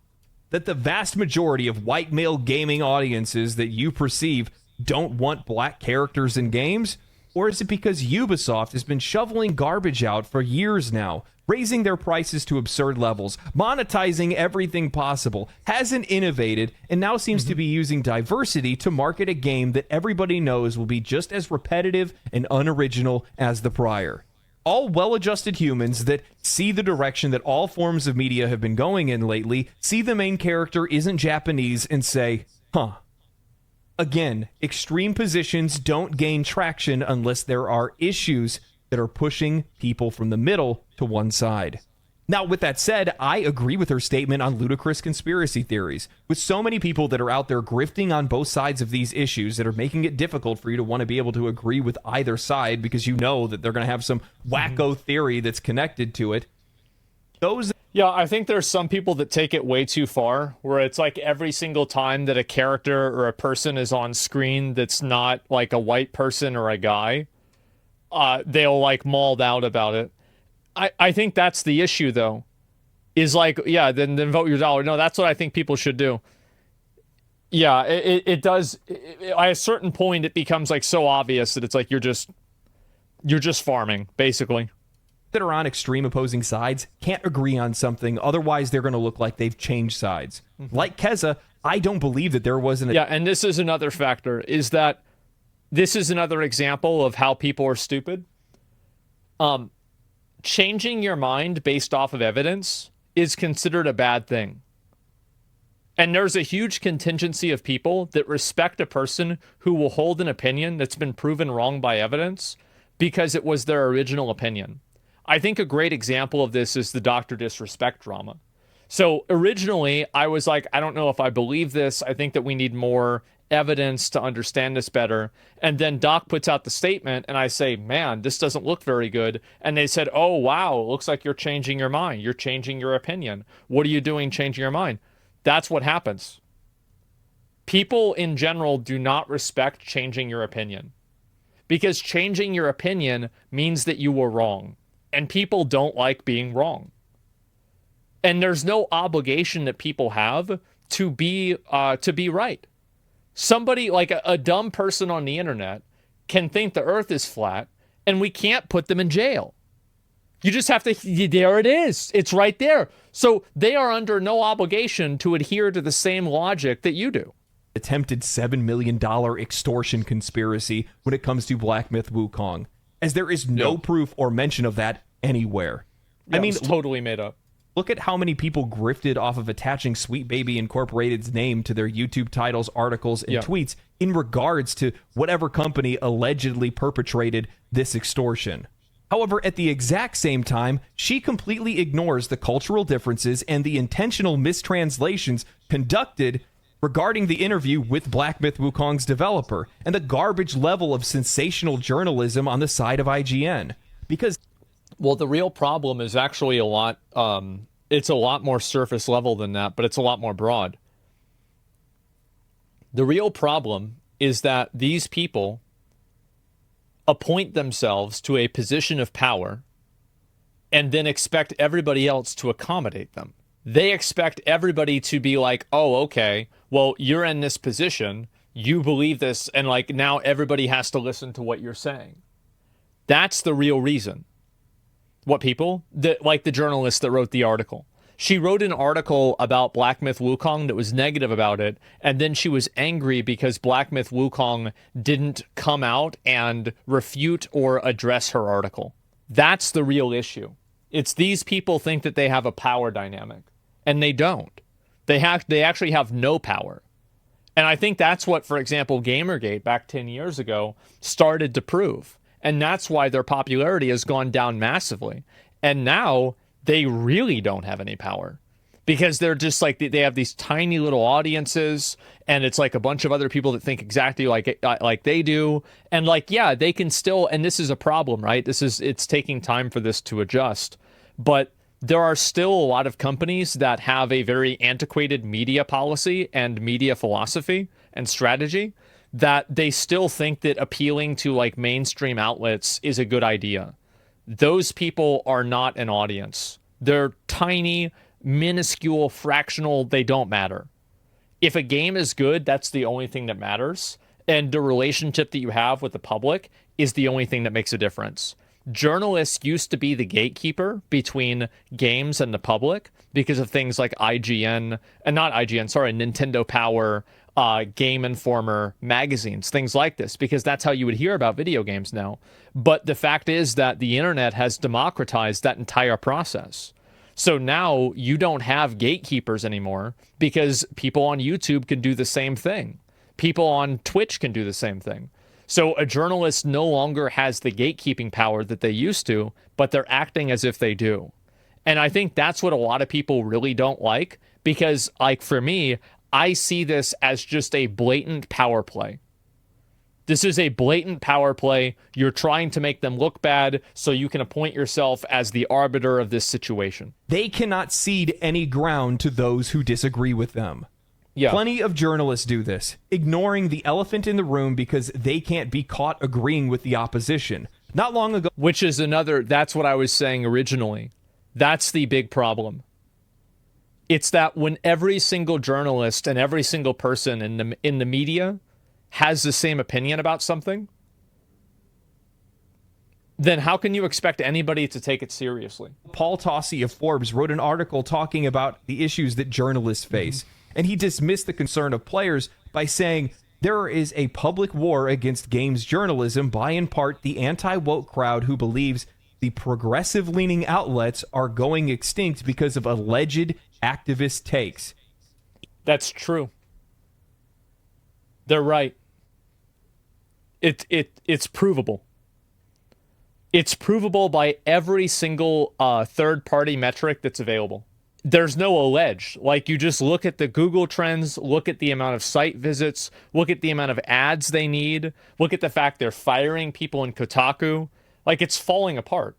That the vast majority of white male gaming audiences that you perceive don't want black characters in games? Or is it because Ubisoft has been shoveling garbage out for years now, raising their prices to absurd levels, monetizing everything possible, hasn't innovated, and now seems to be using diversity to market a game that everybody knows will be just as repetitive and unoriginal as the prior? All well-adjusted humans that see the direction that all forms of media have been going in lately, see the main character isn't Japanese, and say, huh. Again, extreme positions don't gain traction unless there are issues that are pushing people from the middle to one side. Now, with that said, I agree with her statement on ludicrous conspiracy theories. With so many people that are out there grifting on both sides of these issues that are making it difficult for you to want to be able to agree with either side because you know that they're going to have some wacko theory that's connected to it. Yeah, I think there's some people that take it way too far, where it's like every single time that a character or a person is on screen that's not like a white person or a guy, they'll like mauled out about it. I think that's the issue, though, is like, yeah, then vote your dollar. No, that's what I think people should do. Yeah, it does. At a certain point, it becomes like so obvious that it's like you're just farming, basically. That are on extreme opposing sides can't agree on something, otherwise they're going to look like they've changed sides. Like Keza, I don't believe that there wasn't a... Yeah, and this is another factor, is that this is another example of how people are stupid. Changing your mind based off of evidence is considered a bad thing. And there's a huge contingency of people that respect a person who will hold an opinion that's been proven wrong by evidence because it was their original opinion. I think a great example of this is the Dr. Disrespect drama. So originally, I was like, I don't know if I believe this. I think that we need more evidence to understand this better. And then Doc puts out the statement, and I say, man, this doesn't look very good. And they said, oh, wow, it looks like you're changing your mind. You're changing your opinion. What are you doing changing your mind? That's what happens. People in general do not respect changing your opinion, because changing your opinion means that you were wrong. And people don't like being wrong. And there's no obligation that people have to be right. Somebody like a dumb person on the internet can think the earth is flat, and we can't put them in jail. You just have to, there it is. It's right there. So they are under no obligation to adhere to the same logic that you do. Attempted $7 million extortion conspiracy when it comes to Black Myth Wukong, as there is no proof or mention of that anywhere. Yeah, I mean, it's totally made up. Look at how many people grifted off of attaching Sweet Baby Incorporated's name to their YouTube titles, articles, and tweets in regards to whatever company allegedly perpetrated this extortion. However, at the exact same time, she completely ignores the cultural differences and the intentional mistranslations conducted regarding the interview with Black Myth Wukong's developer and the garbage level of sensational journalism on the side of IGN. Because, well, the real problem is actually a lot It's a lot more surface level than that, but it's a lot more broad. The real problem is that these people appoint themselves to a position of power and then expect everybody else to accommodate them. They expect everybody to be like, oh, okay, well, you're in this position, you believe this, and like now everybody has to listen to what you're saying. That's the real reason. What people? Like the journalist that wrote the article. She wrote an article about Black Myth Wukong that was negative about it, and then she was angry because Black Myth Wukong didn't come out and refute or address her article. That's the real issue. It's these people think that they have a power dynamic, and they don't. They actually have no power. And I think that's what, for example, Gamergate back 10 years ago started to prove. And that's why their popularity has gone down massively. And now they really don't have any power because they're just like, they have these tiny little audiences, and it's like a bunch of other people that think exactly like they do. And like, yeah, they can still, and this is a problem, right? It's taking time for this to adjust, but there are still a lot of companies that have a very antiquated media policy and media philosophy and strategy that they still think that appealing to like mainstream outlets is a good idea. Those people are not an audience. They're tiny, minuscule, fractional. They don't matter. If a game is good, that's the only thing that matters. And the relationship that you have with the public is the only thing that makes a difference. Journalists used to be the gatekeeper between games and the public because of things like Nintendo Power, Game Informer, magazines, things like this, because that's how you would hear about video games now. But the fact is that the internet has democratized that entire process. So now you don't have gatekeepers anymore because people on YouTube can do the same thing. People on Twitch can do the same thing. So a journalist no longer has the gatekeeping power that they used to, but they're acting as if they do. And I think that's what a lot of people really don't like, because like for me, I see this as just a blatant power play. This is a blatant power play. You're trying to make them look bad so you can appoint yourself as the arbiter of this situation. They cannot cede any ground to those who disagree with them. Yeah. Plenty of journalists do this, ignoring the elephant in the room because they can't be caught agreeing with the opposition. Not long ago... Which is that's what I was saying originally. That's the big problem. It's that when every single journalist and every single person in the media has the same opinion about something, then how can you expect anybody to take it seriously? Paul Tossi of Forbes wrote an article talking about the issues that journalists face, and he dismissed the concern of players by saying there is a public war against games journalism by, in part, the anti-woke crowd who believes the progressive-leaning outlets are going extinct because of alleged activist takes. That's true. They're right. It's provable. It's provable by every single third-party metric that's available. There's no alleged. Like, you just look at the Google trends, look at the amount of site visits, look at the amount of ads they need, look at the fact they're firing people in Kotaku. Like, it's falling apart.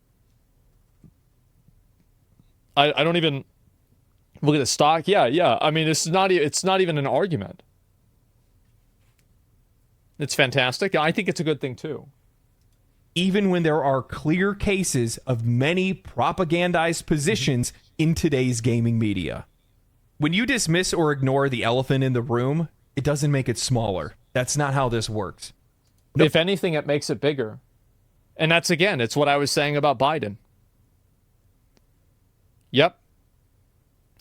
I don't even look at the stock. Yeah. I mean, it's not even an argument. It's fantastic. I think it's a good thing, too. Even when there are clear cases of many propagandized positions in today's gaming media. When you dismiss or ignore the elephant in the room, it doesn't make it smaller. That's not how this works. If anything, it makes it bigger. And that's, again, it's what I was saying about Biden. Yep.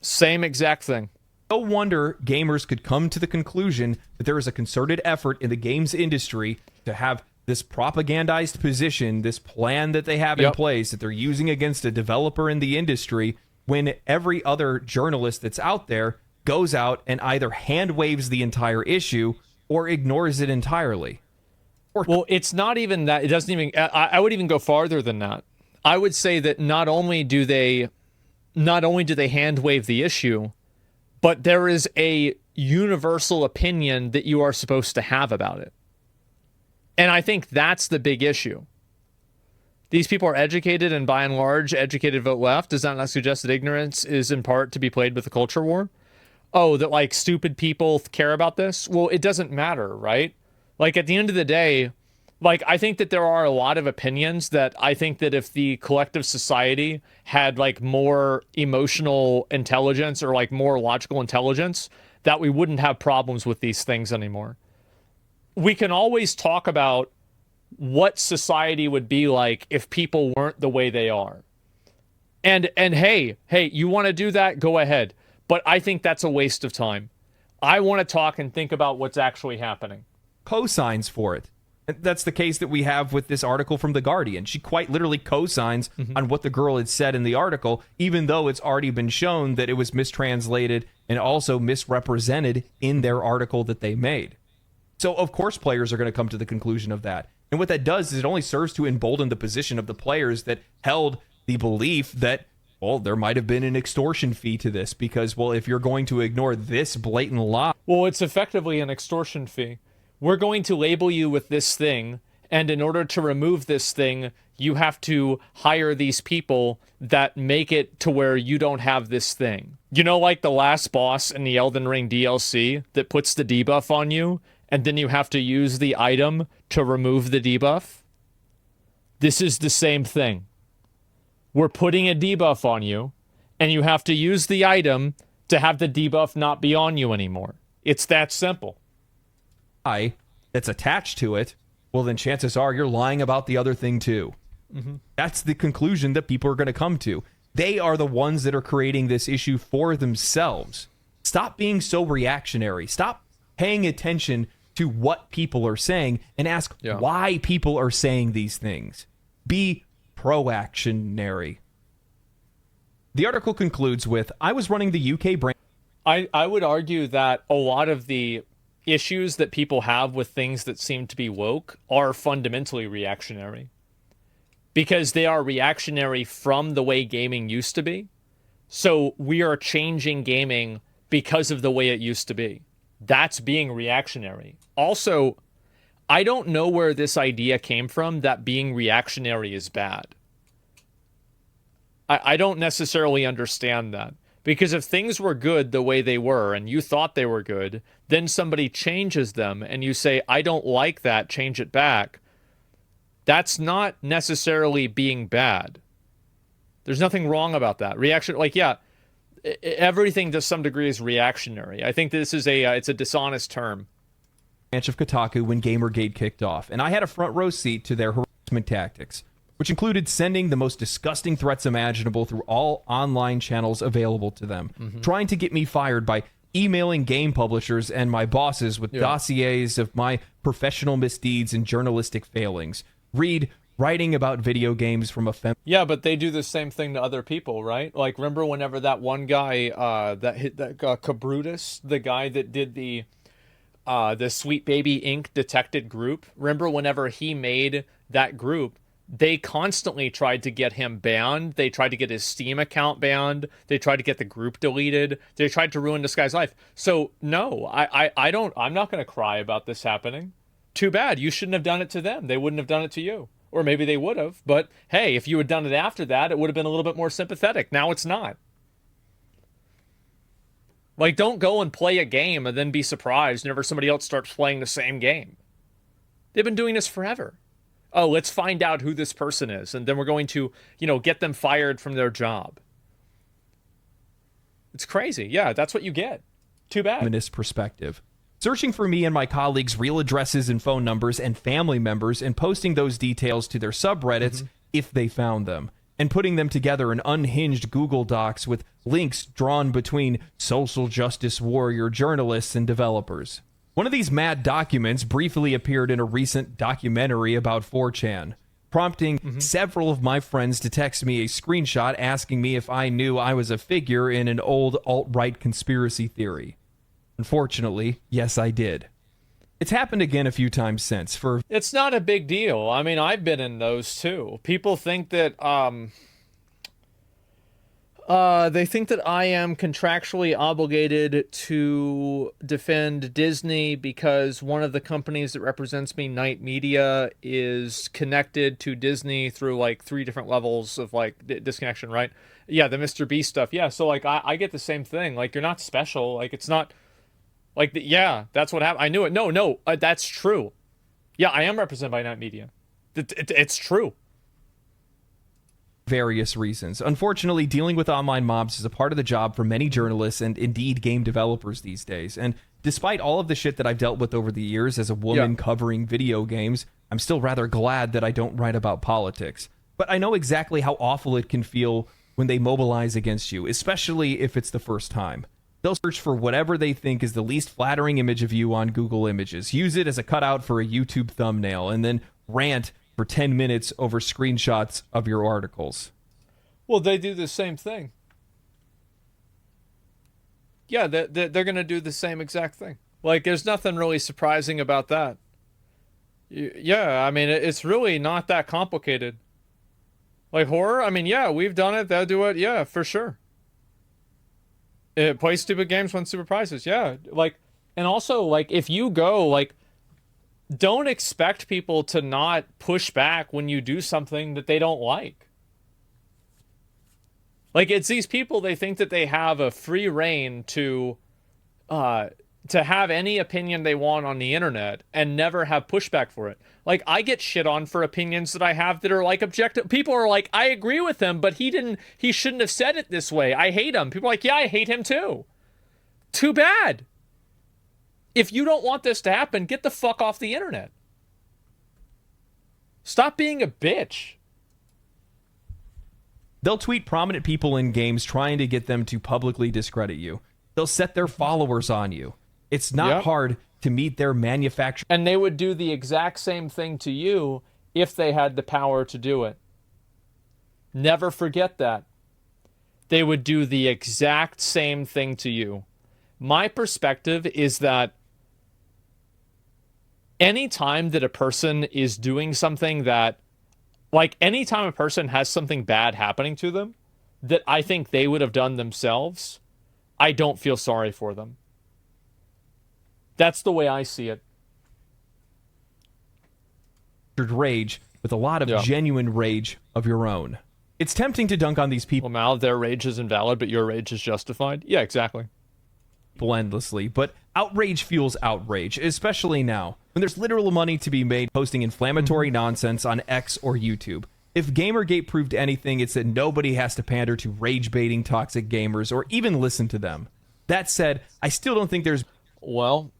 Same exact thing. No wonder gamers could come to the conclusion that there is a concerted effort in the games industry to have this propagandized position, this plan that they have in place that they're using against a developer in the industry, when every other journalist that's out there goes out and either hand waves the entire issue or ignores it entirely. Well, it's not even that. It doesn't even... I would even go farther than that. I would say that not only do they hand wave the issue, but there is a universal opinion that you are supposed to have about it. And I think that's the big issue. These people are educated, and by and large, educated vote left. Does that not suggest that ignorance is in part to be played with the culture war? Oh, that like stupid people care about this? Well, it doesn't matter, right? Like at the end of the day, like I think that there are a lot of opinions that I think that if the collective society had like more emotional intelligence or like more logical intelligence, that we wouldn't have problems with these things anymore. We can always talk about what society would be like if people weren't the way they are. And hey, you want to do that? Go ahead. But I think that's a waste of time. I want to talk and think about what's actually happening. Cosigns for it. That's the case that we have with this article from The Guardian. She quite literally cosigns on what the girl had said in the article, even though it's already been shown that it was mistranslated and also misrepresented in their article that they made. So, of course, players are going to come to the conclusion of that. And what that does is it only serves to embolden the position of the players that held the belief that, well, there might have been an extortion fee to this because, well, if you're going to ignore this blatant lie. Well, it's effectively an extortion fee. We're going to label you with this thing, and in order to remove this thing, you have to hire these people that make it to where you don't have this thing. You know, like the last boss in the Elden Ring DLC that puts the debuff on you, and then you have to use the item to remove the debuff? This is the same thing. We're putting a debuff on you, and you have to use the item to have the debuff not be on you anymore. It's that simple. That's attached to it, well, then chances are you're lying about the other thing too. That's the conclusion that people are going to come to. They are the ones that are creating this issue for themselves. Stop being so reactionary. Stop paying attention to what people are saying and ask why people are saying these things. Be proactionary. The article concludes with, I was running the UK brain. I would argue that a lot of the issues that people have with things that seem to be woke are fundamentally reactionary. Because they are reactionary from the way gaming used to be. So we are changing gaming because of the way it used to be. That's being reactionary. Also, I don't know where this idea came from that being reactionary is bad. I don't necessarily understand that. Because if things were good the way they were and you thought they were good, then somebody changes them and you say, I don't like that, change it back. That's not necessarily being bad. There's nothing wrong about that. Reaction, like, yeah, everything to some degree is reactionary. I think this is it's a dishonest term. Branch of Kotaku when Gamergate kicked off, and I had a front row seat to their harassment tactics, which included sending the most disgusting threats imaginable through all online channels available to them, trying to get me fired by emailing game publishers and my bosses with dossiers of my professional misdeeds and journalistic failings. Read writing about video games from a Yeah, but they do the same thing to other people, right? Like, remember whenever that one guy that hit that Cabrutus, the guy that did the Sweet Baby Inc. detected group? Remember whenever he made that group, they constantly tried to get him banned. They tried to get his Steam account banned. They tried to get the group deleted. They tried to ruin this guy's life. So no, I'm not going to cry about this happening. Too bad. You shouldn't have done it to them. They wouldn't have done it to you. Or maybe they would have. But hey, if you had done it after that, it would have been a little bit more sympathetic. Now it's not. Like, don't go and play a game and then be surprised whenever somebody else starts playing the same game. They've been doing this forever. Oh, let's find out who this person is, and then we're going to, get them fired from their job. It's crazy. Yeah, that's what you get. Too bad. Feminist perspective. Searching for me and my colleagues' real addresses and phone numbers and family members and posting those details to their subreddits if they found them, and putting them together in unhinged Google Docs with links drawn between social justice warrior journalists and developers. One of these mad documents briefly appeared in a recent documentary about 4chan, prompting several of my friends to text me a screenshot asking me if I knew I was a figure in an old alt-right conspiracy theory. Unfortunately, yes, I did. It's happened again a few times since. It's not a big deal. I mean, I've been in those too. People think that, They think that I am contractually obligated to defend Disney because one of the companies that represents me, Knight Media, is connected to Disney through like 3 different levels of like disconnection, right? Yeah, the Mr. Beast stuff. Yeah, so like I get the same thing. Like you're not special. Like it's not like yeah, that's what happened. I knew it. No, that's true. Yeah, I am represented by Knight Media. It's true. Various reasons. Unfortunately, dealing with online mobs is a part of the job for many journalists and indeed game developers these days. And despite all of the shit that I've dealt with over the years as a woman covering video games, I'm still rather glad that I don't write about politics. But I know exactly how awful it can feel when they mobilize against you, especially if it's the first time. They'll search for whatever they think is the least flattering image of you on Google Images, use it as a cutout for a YouTube thumbnail, and then rant for 10 minutes over screenshots of your articles. Well, they do the same thing. Yeah, they're going to do the same exact thing. Like, there's nothing really surprising about that. Yeah, I mean, it's really not that complicated. Like, horror, I mean, yeah, we've done it. They'll do it. Yeah, for sure. Play stupid games, win stupid prizes. Yeah, like, and also, like, if you go, like, don't expect people to not push back when you do something that they don't like. Like, it's these people, they think that they have a free reign to have any opinion they want on the internet and never have pushback for it. Like, I get shit on for opinions that I have that are, like, objective. People are like, I agree with him, but he shouldn't have said it this way. I hate him. People are like, yeah, I hate him too. Too bad. If you don't want this to happen, get the fuck off the internet. Stop being a bitch. They'll tweet prominent people in games trying to get them to publicly discredit you. They'll set their followers on you. It's not hard to meet their manufacturer. And they would do the exact same thing to you if they had the power to do it. Never forget that. They would do the exact same thing to you. My perspective is that anytime that a person is doing something that, like, anytime a person has something bad happening to them that I think they would have done themselves, I don't feel sorry for them. That's the way I see it. Rage with a lot of genuine rage of your own. It's tempting to dunk on these people. Well, Mal, their rage is invalid, but your rage is justified. Yeah, exactly. Endlessly, but outrage fuels outrage, especially now when there's literal money to be made posting inflammatory nonsense on X or YouTube. If Gamergate proved anything, it's that nobody has to pander to rage-baiting toxic gamers or even listen to them. That said, I still don't think there's... Well,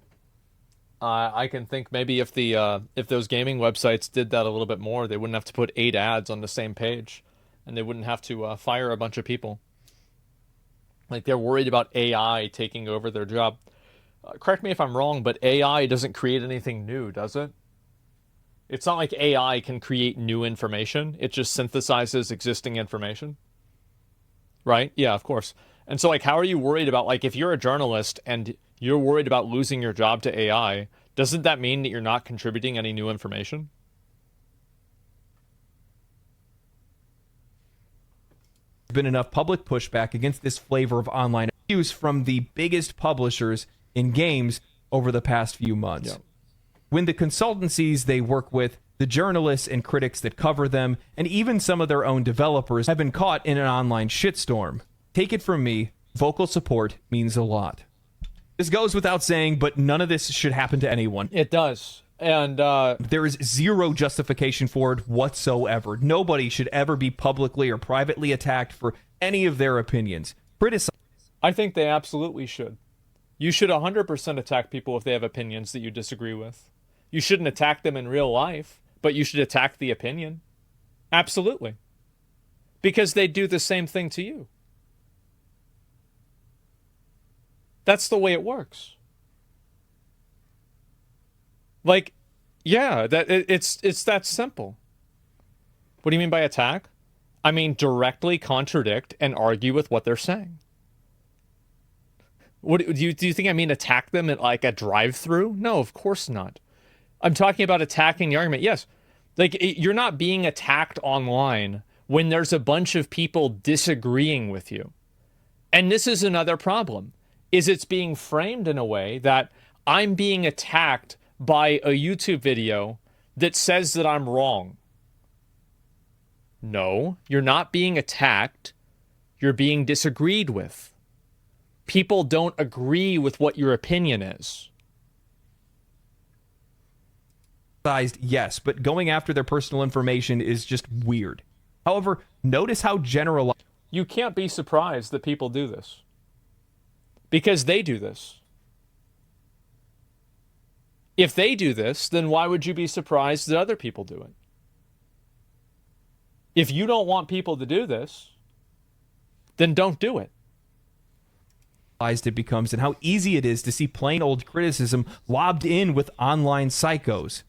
I can think maybe if those gaming websites did that a little bit more, they wouldn't have to put 8 ads on the same page, and they wouldn't have to fire a bunch of people. Like, they're worried about AI taking over their job. Correct me if I'm wrong, but AI doesn't create anything new, does it? It's not like AI can create new information. It just synthesizes existing information. Right? Yeah, of course. And so, like, how are you worried about, like, if you're a journalist and you're worried about losing your job to AI, doesn't that mean that you're not contributing any new information? Been enough public pushback against this flavor of online abuse from the biggest publishers in games over the past few months. Yep. When the consultancies they work with, the journalists and critics that cover them, and even some of their own developers have been caught in an online shitstorm. Take it from me, vocal support means a lot. This goes without saying, but none of this should happen to anyone. It does. And there is zero justification for it whatsoever. Nobody should ever be publicly or privately attacked for any of their opinions. I think they absolutely should. You should 100% attack people if they have opinions that you disagree with. You shouldn't attack them in real life, but you should attack the opinion. Absolutely. Because they do the same thing to you. That's the way it works. Like, yeah, it's that simple. What do you mean by attack? I mean directly contradict and argue with what they're saying. What do you think I mean attack them at like a drive-through? No, of course not. I'm talking about attacking the argument. Yes, like you're not being attacked online when there's a bunch of people disagreeing with you. And this is another problem, is it's being framed in a way that I'm being attacked by a YouTube video that says that I'm wrong. No, you're not being attacked. You're being disagreed with. People don't agree with what your opinion is. Yes, but going after their personal information is just weird. However, notice how generalized. You can't be surprised that people do this. Because they do this. If they do this, then why would you be surprised that other people do it? If you don't want people to do this, then don't do it. It becomes, and how easy it is to see plain old criticism lobbed in with online psychos.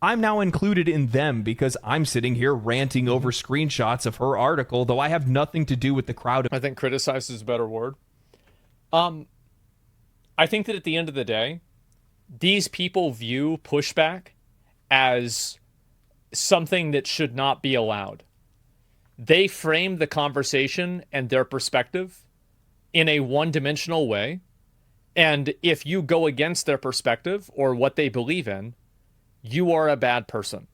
I'm now included in them because I'm sitting here ranting over screenshots of her article, though I have nothing to do with the crowd. I think criticize is a better word. I think that at the end of the day, these people view pushback as something that should not be allowed. They frame the conversation and their perspective in a one-dimensional way, and if you go against their perspective or what they believe in, you are a bad person.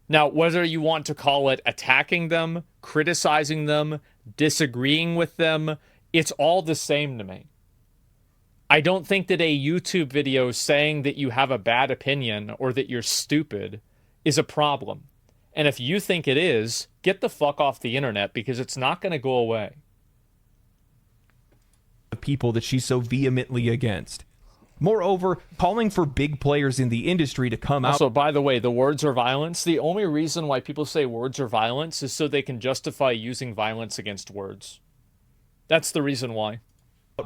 Now, whether you want to call it attacking them, criticizing them, disagreeing with them, it's all the same to me. I don't think that a YouTube video saying that you have a bad opinion or that you're stupid is a problem. And if you think it is, get the fuck off the internet because it's not going to go away. The people that she's so vehemently against. Moreover, calling for big players in the industry to come out. Also, by the way, the words are violence. The only reason why people say words are violence is so they can justify using violence against words. That's the reason why.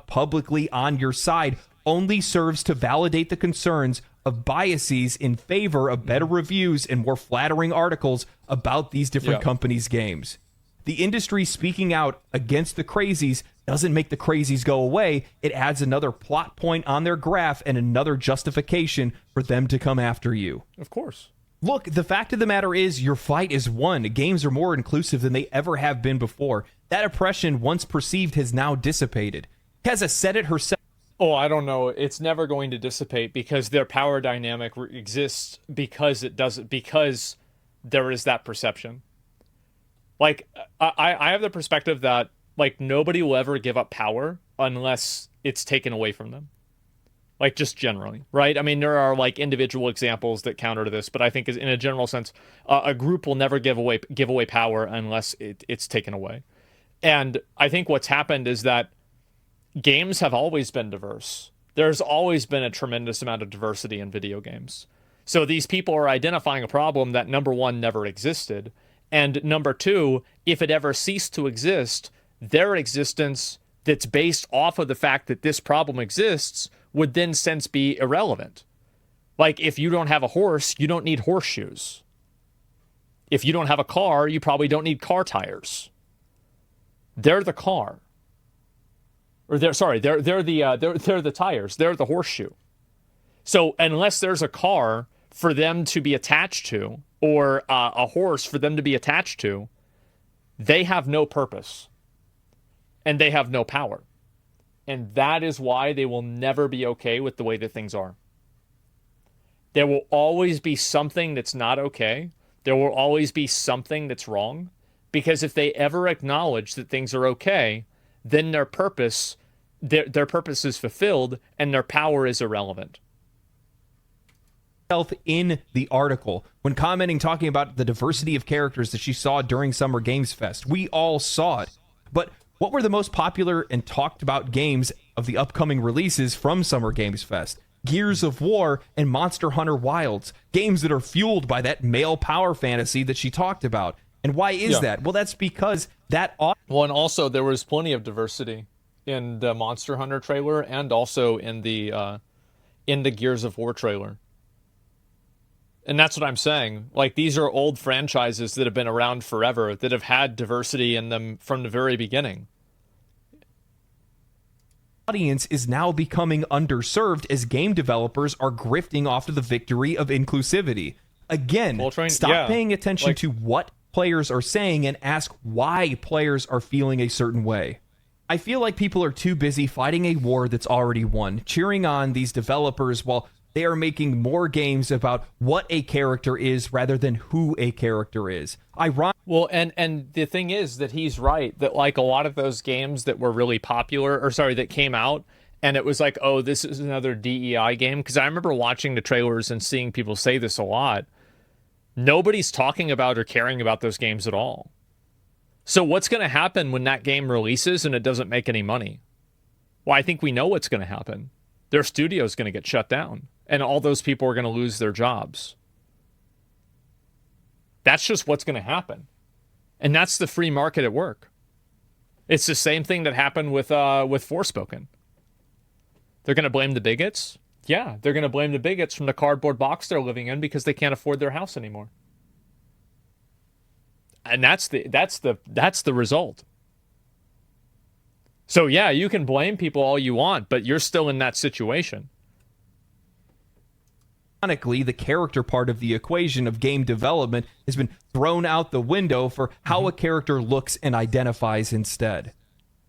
Publicly on your side only serves to validate the concerns of biases in favor of better reviews and more flattering articles about these different companies' games. The industry speaking out against the crazies doesn't make the crazies go away. It adds another plot point on their graph and another justification for them to come after you. Of course. Look, the fact of the matter is your fight is won. Games are more inclusive than they ever have been before. That oppression, once perceived, has now dissipated. Keza said it herself. Oh, I don't know. It's never going to dissipate because their power dynamic exists because there is that perception. Like, I have the perspective that, like, nobody will ever give up power unless it's taken away from them. Like, just generally, right? I mean, there are, like, individual examples that counter to this, but I think in a general sense, a group will never give away power unless it's taken away. And I think what's happened is that games have always been diverse. There's always been a tremendous amount of diversity in video games. So these people are identifying a problem that, number one, never existed. And number two, if it ever ceased to exist, their existence that's based off of the fact that this problem exists would then since be irrelevant. Like, if you don't have a horse, you don't need horseshoes. If you don't have a car, you probably don't need car tires. They're the car. Or they're the tires. They're the horseshoe. So unless there's a car for them to be attached to, or a horse for them to be attached to, they have no purpose. And they have no power. And that is why they will never be okay with the way that things are. There will always be something that's not okay. There will always be something that's wrong. Because if they ever acknowledge that things are okay, then their purpose is fulfilled and their power is irrelevant. In the article, when commenting, talking about the diversity of characters that she saw during Summer Games Fest. We all saw it. But what were the most popular and talked about games of the upcoming releases from Summer Games Fest? Gears of War and Monster Hunter Wilds. Games that are fueled by that male power fantasy that she talked about. And why is that? Well, that's because that... Well, and also there was plenty of diversity in the Monster Hunter trailer and also in the Gears of War trailer. And that's what I'm saying. Like, these are old franchises that have been around forever, that have had diversity in them from the very beginning. Audience is now becoming underserved as game developers are grifting off to the victory of inclusivity. Again, stop paying attention to what players are saying and ask why players are feeling a certain way. I feel like people are too busy fighting a war that's already won, cheering on these developers while they are making more games about what a character is rather than who a character is. Well, and the thing is that he's right, that like a lot of those games that were really popular, or sorry, that came out, and it was like, oh, this is another DEI game. Because I remember watching the trailers and seeing people say this a lot. Nobody's talking about or caring about those games at all. So what's going to happen when that game releases and it doesn't make any money? Well, I think we know what's going to happen. Their studio's going to get shut down, and all those people are going to lose their jobs. That's just what's going to happen. And that's the free market at work. It's the same thing that happened with Forspoken. They're going to blame the bigots? Yeah, they're going to blame the bigots from the cardboard box they're living in because they can't afford their house anymore. And that's the result. So yeah, you can blame people all you want, but you're still in that situation. Ironically, the character part of the equation of game development has been thrown out the window for how a character looks and identifies instead.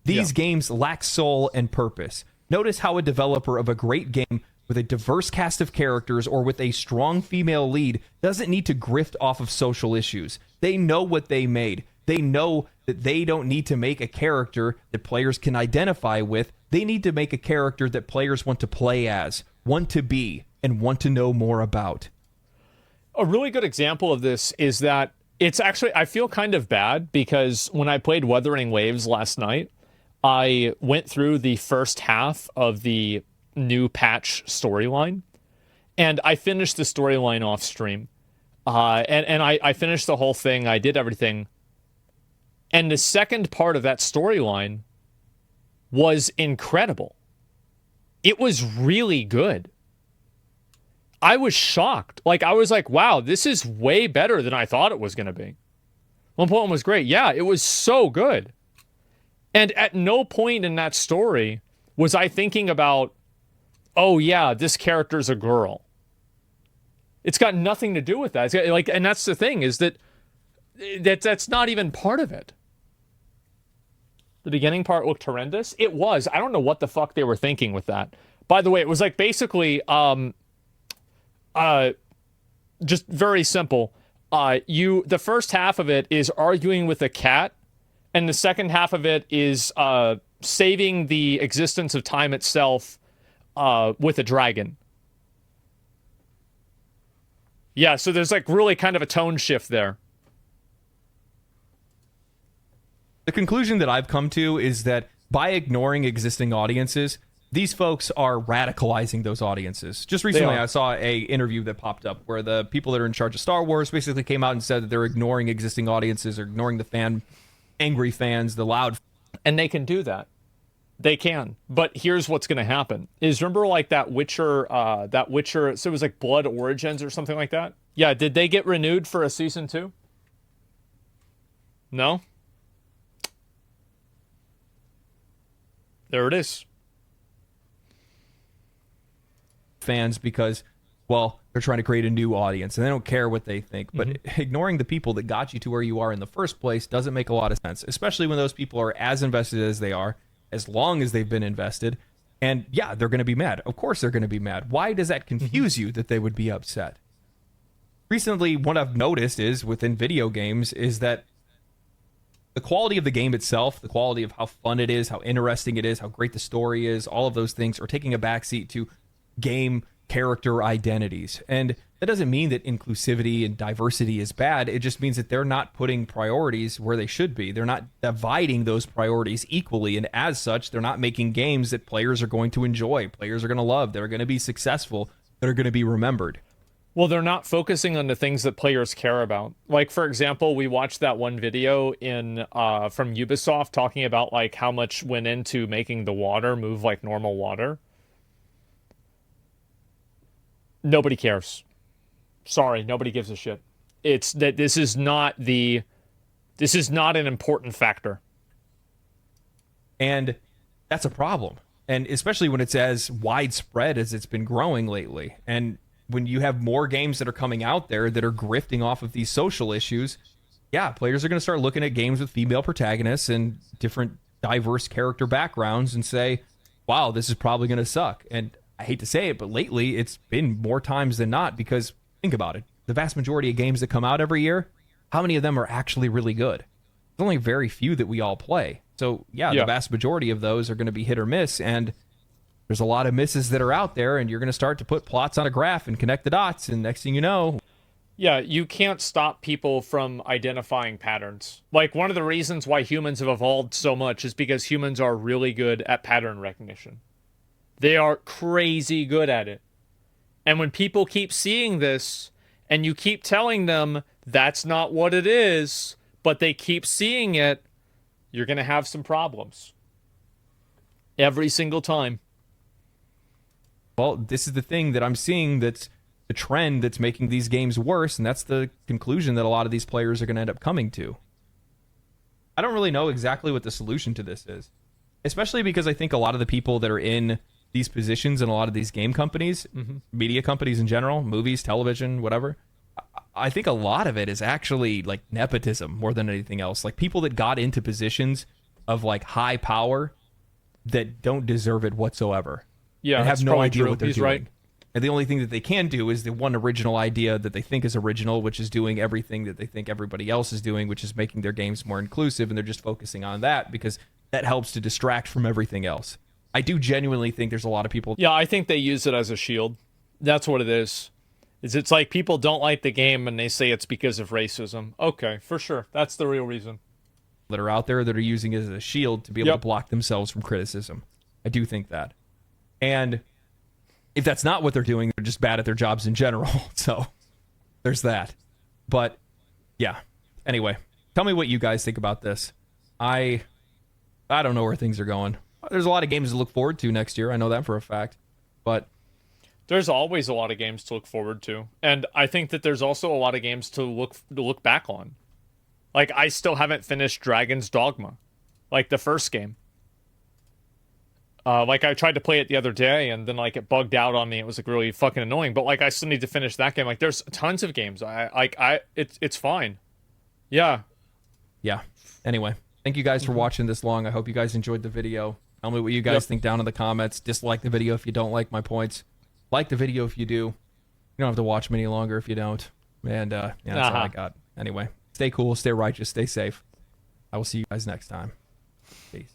These games lack soul and purpose. Notice how a developer of a great game with a diverse cast of characters or with a strong female lead doesn't need to grift off of social issues. They know what they made. They know that they don't need to make a character that players can identify with. They need to make a character that players want to play as, want to be, and want to know more about. A really good example of this is that it's actually, I feel kind of bad because when I played Wuthering Waves last night, I went through the first half of the new patch storyline, and I finished the storyline off stream. And I finished the whole thing. I did everything. And the second part of that storyline was incredible. It was really good. I was shocked. Like, I was like, wow, this is way better than I thought it was going to be. One point was great. Yeah, it was so good. And at no point in that story was I thinking about, oh yeah, this character's a girl. It's got nothing to do with that. It's got, like, and that's the thing, is that's not even part of it. The beginning part looked horrendous. It was. I don't know what the fuck they were thinking with that. By the way, it was like basically just very simple. The first half of it is arguing with a cat, and the second half of it is saving the existence of time itself with a dragon. Yeah, so there's like really kind of a tone shift there. The conclusion that I've come to is that by ignoring existing audiences, these folks are radicalizing those audiences. Just recently, I saw a interview that popped up where the people that are in charge of Star Wars basically came out and said that they're ignoring existing audiences, or ignoring the angry fans, the loud. And they can do that. They can. But here's what's going to happen. Is remember like that Witcher, so it was like Blood Origins or something like that? Yeah, did they get renewed for a season 2? No? There it is. Fans, because, well, they're trying to create a new audience and they don't care what they think. But ignoring the people that got you to where you are in the first place doesn't make a lot of sense, especially when those people are as invested as they are, as long as they've been invested. And yeah, they're going to be mad. Of course they're going to be mad. Why does that confuse you that they would be upset? Recently, what I've noticed is within video games is that the quality of the game itself, the quality of how fun it is, how interesting it is, how great the story is, all of those things are taking a backseat to game character identities. And that doesn't mean that inclusivity and diversity is bad. It just means that they're not putting priorities where they should be. They're not dividing those priorities equally. And as such, they're not making games that players are going to enjoy, players are going to love, that are going to be successful, that are going to be remembered. Well, they're not focusing on the things that players care about. Like, for example, we watched that one video from Ubisoft talking about like how much went into making the water move like normal water. Nobody cares. Sorry, nobody gives a shit. It's that this is not an important factor. And that's a problem. And especially when it's as widespread as it's been growing lately. And when you have more games that are coming out there that are grifting off of these social issues, yeah, players are going to start looking at games with female protagonists and different diverse character backgrounds and say, wow, this is probably going to suck. And I hate to say it, but lately it's been more times than not, because think about it. The vast majority of games that come out every year, how many of them are actually really good? There's only very few that we all play. So yeah, the vast majority of those are going to be hit or miss. And there's a lot of misses that are out there, and you're going to start to put plots on a graph and connect the dots. And next thing you know, yeah, you can't stop people from identifying patterns. Like, one of the reasons why humans have evolved so much is because humans are really good at pattern recognition. They are crazy good at it. And when people keep seeing this, and you keep telling them that's not what it is, but they keep seeing it, you're going to have some problems. Every single time. well, this is the thing that I'm seeing that's the trend that's making these games worse, and that's the conclusion that a lot of these players are going to end up coming to. I don't really know exactly what the solution to this is, especially because I think a lot of the people that are in these positions in a lot of these game companies, media companies in general, movies, television, whatever, I think a lot of it is actually like nepotism more than anything else. Like people that got into positions of like high power that don't deserve it whatsoever. Yeah, and have no idea true. what they're He's doing. right. And the only thing that they can do is the one original idea that they think is original, which is doing everything that they think everybody else is doing, which is making their games more inclusive, and they're just focusing on that because that helps to distract from everything else. I do genuinely think there's a lot of people... Yeah, I think they use it as a shield. That's what it is. It's like people don't like the game and they say it's because of racism. Okay, for sure. That's the real reason. that are out there that are using it as a shield to be able to block themselves from criticism. I do think that. And if that's not what they're doing, they're just bad at their jobs in general. So there's that. But yeah. Anyway, tell me what you guys think about this. I don't know where things are going. There's a lot of games to look forward to next year. I know that for a fact. But there's always a lot of games to look forward to. And I think that there's also a lot of games to look back on. Like, I still haven't finished Dragon's Dogma. Like, the first game. Like, I tried to play it the other day, and then, like, it bugged out on me. It was, like, really fucking annoying. But, like, I still need to finish that game. Like, there's tons of games. It's fine. Yeah. Yeah. Anyway, thank you guys for watching this long. I hope you guys enjoyed the video. Tell me what you guys think down in the comments. Dislike the video if you don't like my points. Like the video if you do. You don't have to watch me any longer if you don't. And, yeah, that's all I got. Anyway, stay cool, stay righteous, stay safe. I will see you guys next time. Peace.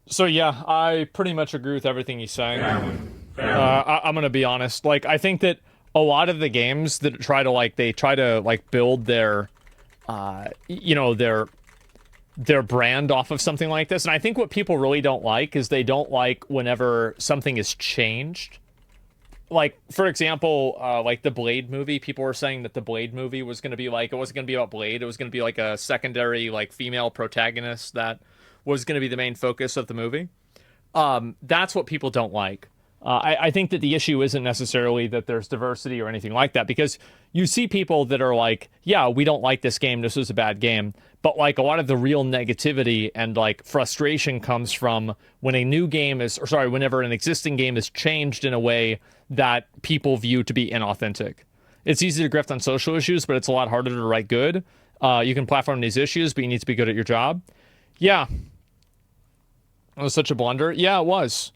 So, yeah, I pretty much agree with everything he's saying. I'm going to be honest. Like, I think that a lot of the games that try to build their, their brand off of something like this. And I think what people really don't like is they don't like whenever something is changed. Like, for example, like the Blade movie, people were saying that the Blade movie was going to be like, it wasn't going to be about Blade. It was going to be like a secondary, like, female protagonist that was going to be the main focus of the movie. That's what people don't like. I think that the issue isn't necessarily that there's diversity or anything like that, because you see people that are like, yeah, we don't like this game, this was a bad game. But, like, a lot of the real negativity and, like, frustration comes from when a new game is, or sorry, whenever an existing game is changed in a way that people view to be inauthentic. It's easy to grift on social issues, but it's a lot harder to write good. You can platform these issues, but you need to be good at your job. Yeah. It was such a blunder. Yeah, it was.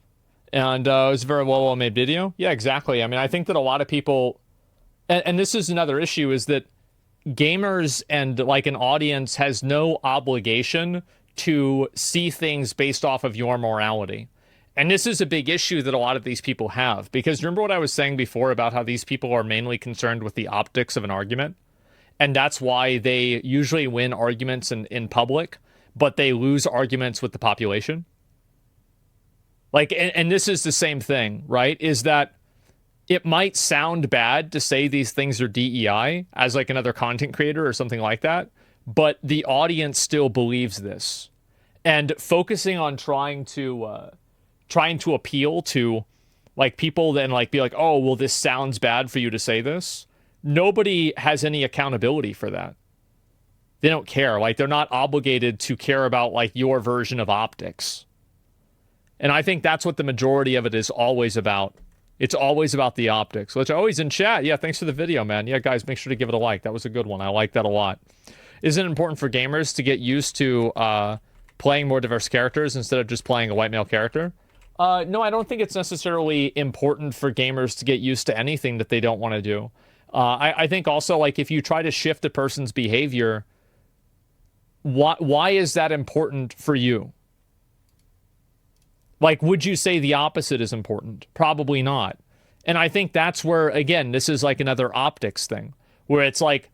And it was a very well-made video. Yeah, exactly. I mean, I think that a lot of people, and this is another issue, is that gamers and, like, an audience has no obligation to see things based off of your morality. And this is a big issue that a lot of these people have. Because remember what I was saying before about how these people are mainly concerned with the optics of an argument? And that's why they usually win arguments in public, but they lose arguments with the population. Like, and this is the same thing, right? Is that it might sound bad to say these things are DEI as, like, another content creator or something like that, but the audience still believes this. And focusing on trying to appeal to, like, people then, like, be like, oh, well, this sounds bad for you to say this. Nobody has any accountability for that. They don't care. Like, they're not obligated to care about, like, your version of optics. And I think that's what the majority of it is always about. It's always about the optics. Which, oh, he's in chat. Yeah, thanks for the video, man. Yeah, guys, make sure to give it a like. That was a good one. I like that a lot. Is it important for gamers to get used to playing more diverse characters instead of just playing a white male character? No, I don't think it's necessarily important for gamers to get used to anything that they don't want to do. I think also, like, if you try to shift a person's behavior, why is that important for you? Like, would you say the opposite is important? Probably not. And I think that's where, again, this is like another optics thing, where it's like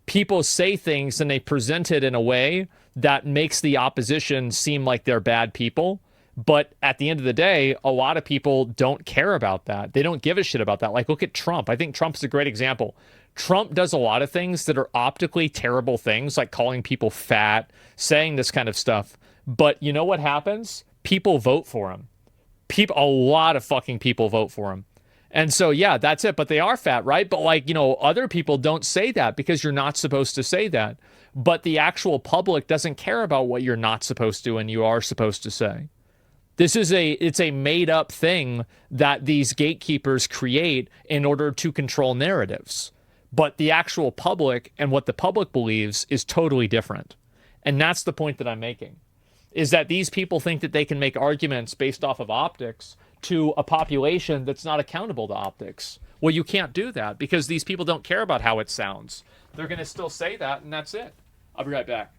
people say things and they present it in a way that makes the opposition seem like they're bad people. But at the end of the day, a lot of people don't care about that. They don't give a shit about that. Like, look at Trump. I think Trump's a great example. Trump does a lot of things that are optically terrible things, like calling people fat, saying this kind of stuff. But you know what happens? People vote for him. A lot of fucking people vote for him. And so, yeah, that's it. But they are fat, right? But, like, you know, other people don't say that because you're not supposed to say that. But the actual public doesn't care about what you're not supposed to and you are supposed to say. It's a made up thing that these gatekeepers create in order to control narratives. But the actual public and what the public believes is totally different. And that's the point that I'm making, is that these people think that they can make arguments based off of optics to a population that's not accountable to optics. Well, you can't do that because these people don't care about how it sounds. They're going to still say that, and that's it. I'll be right back.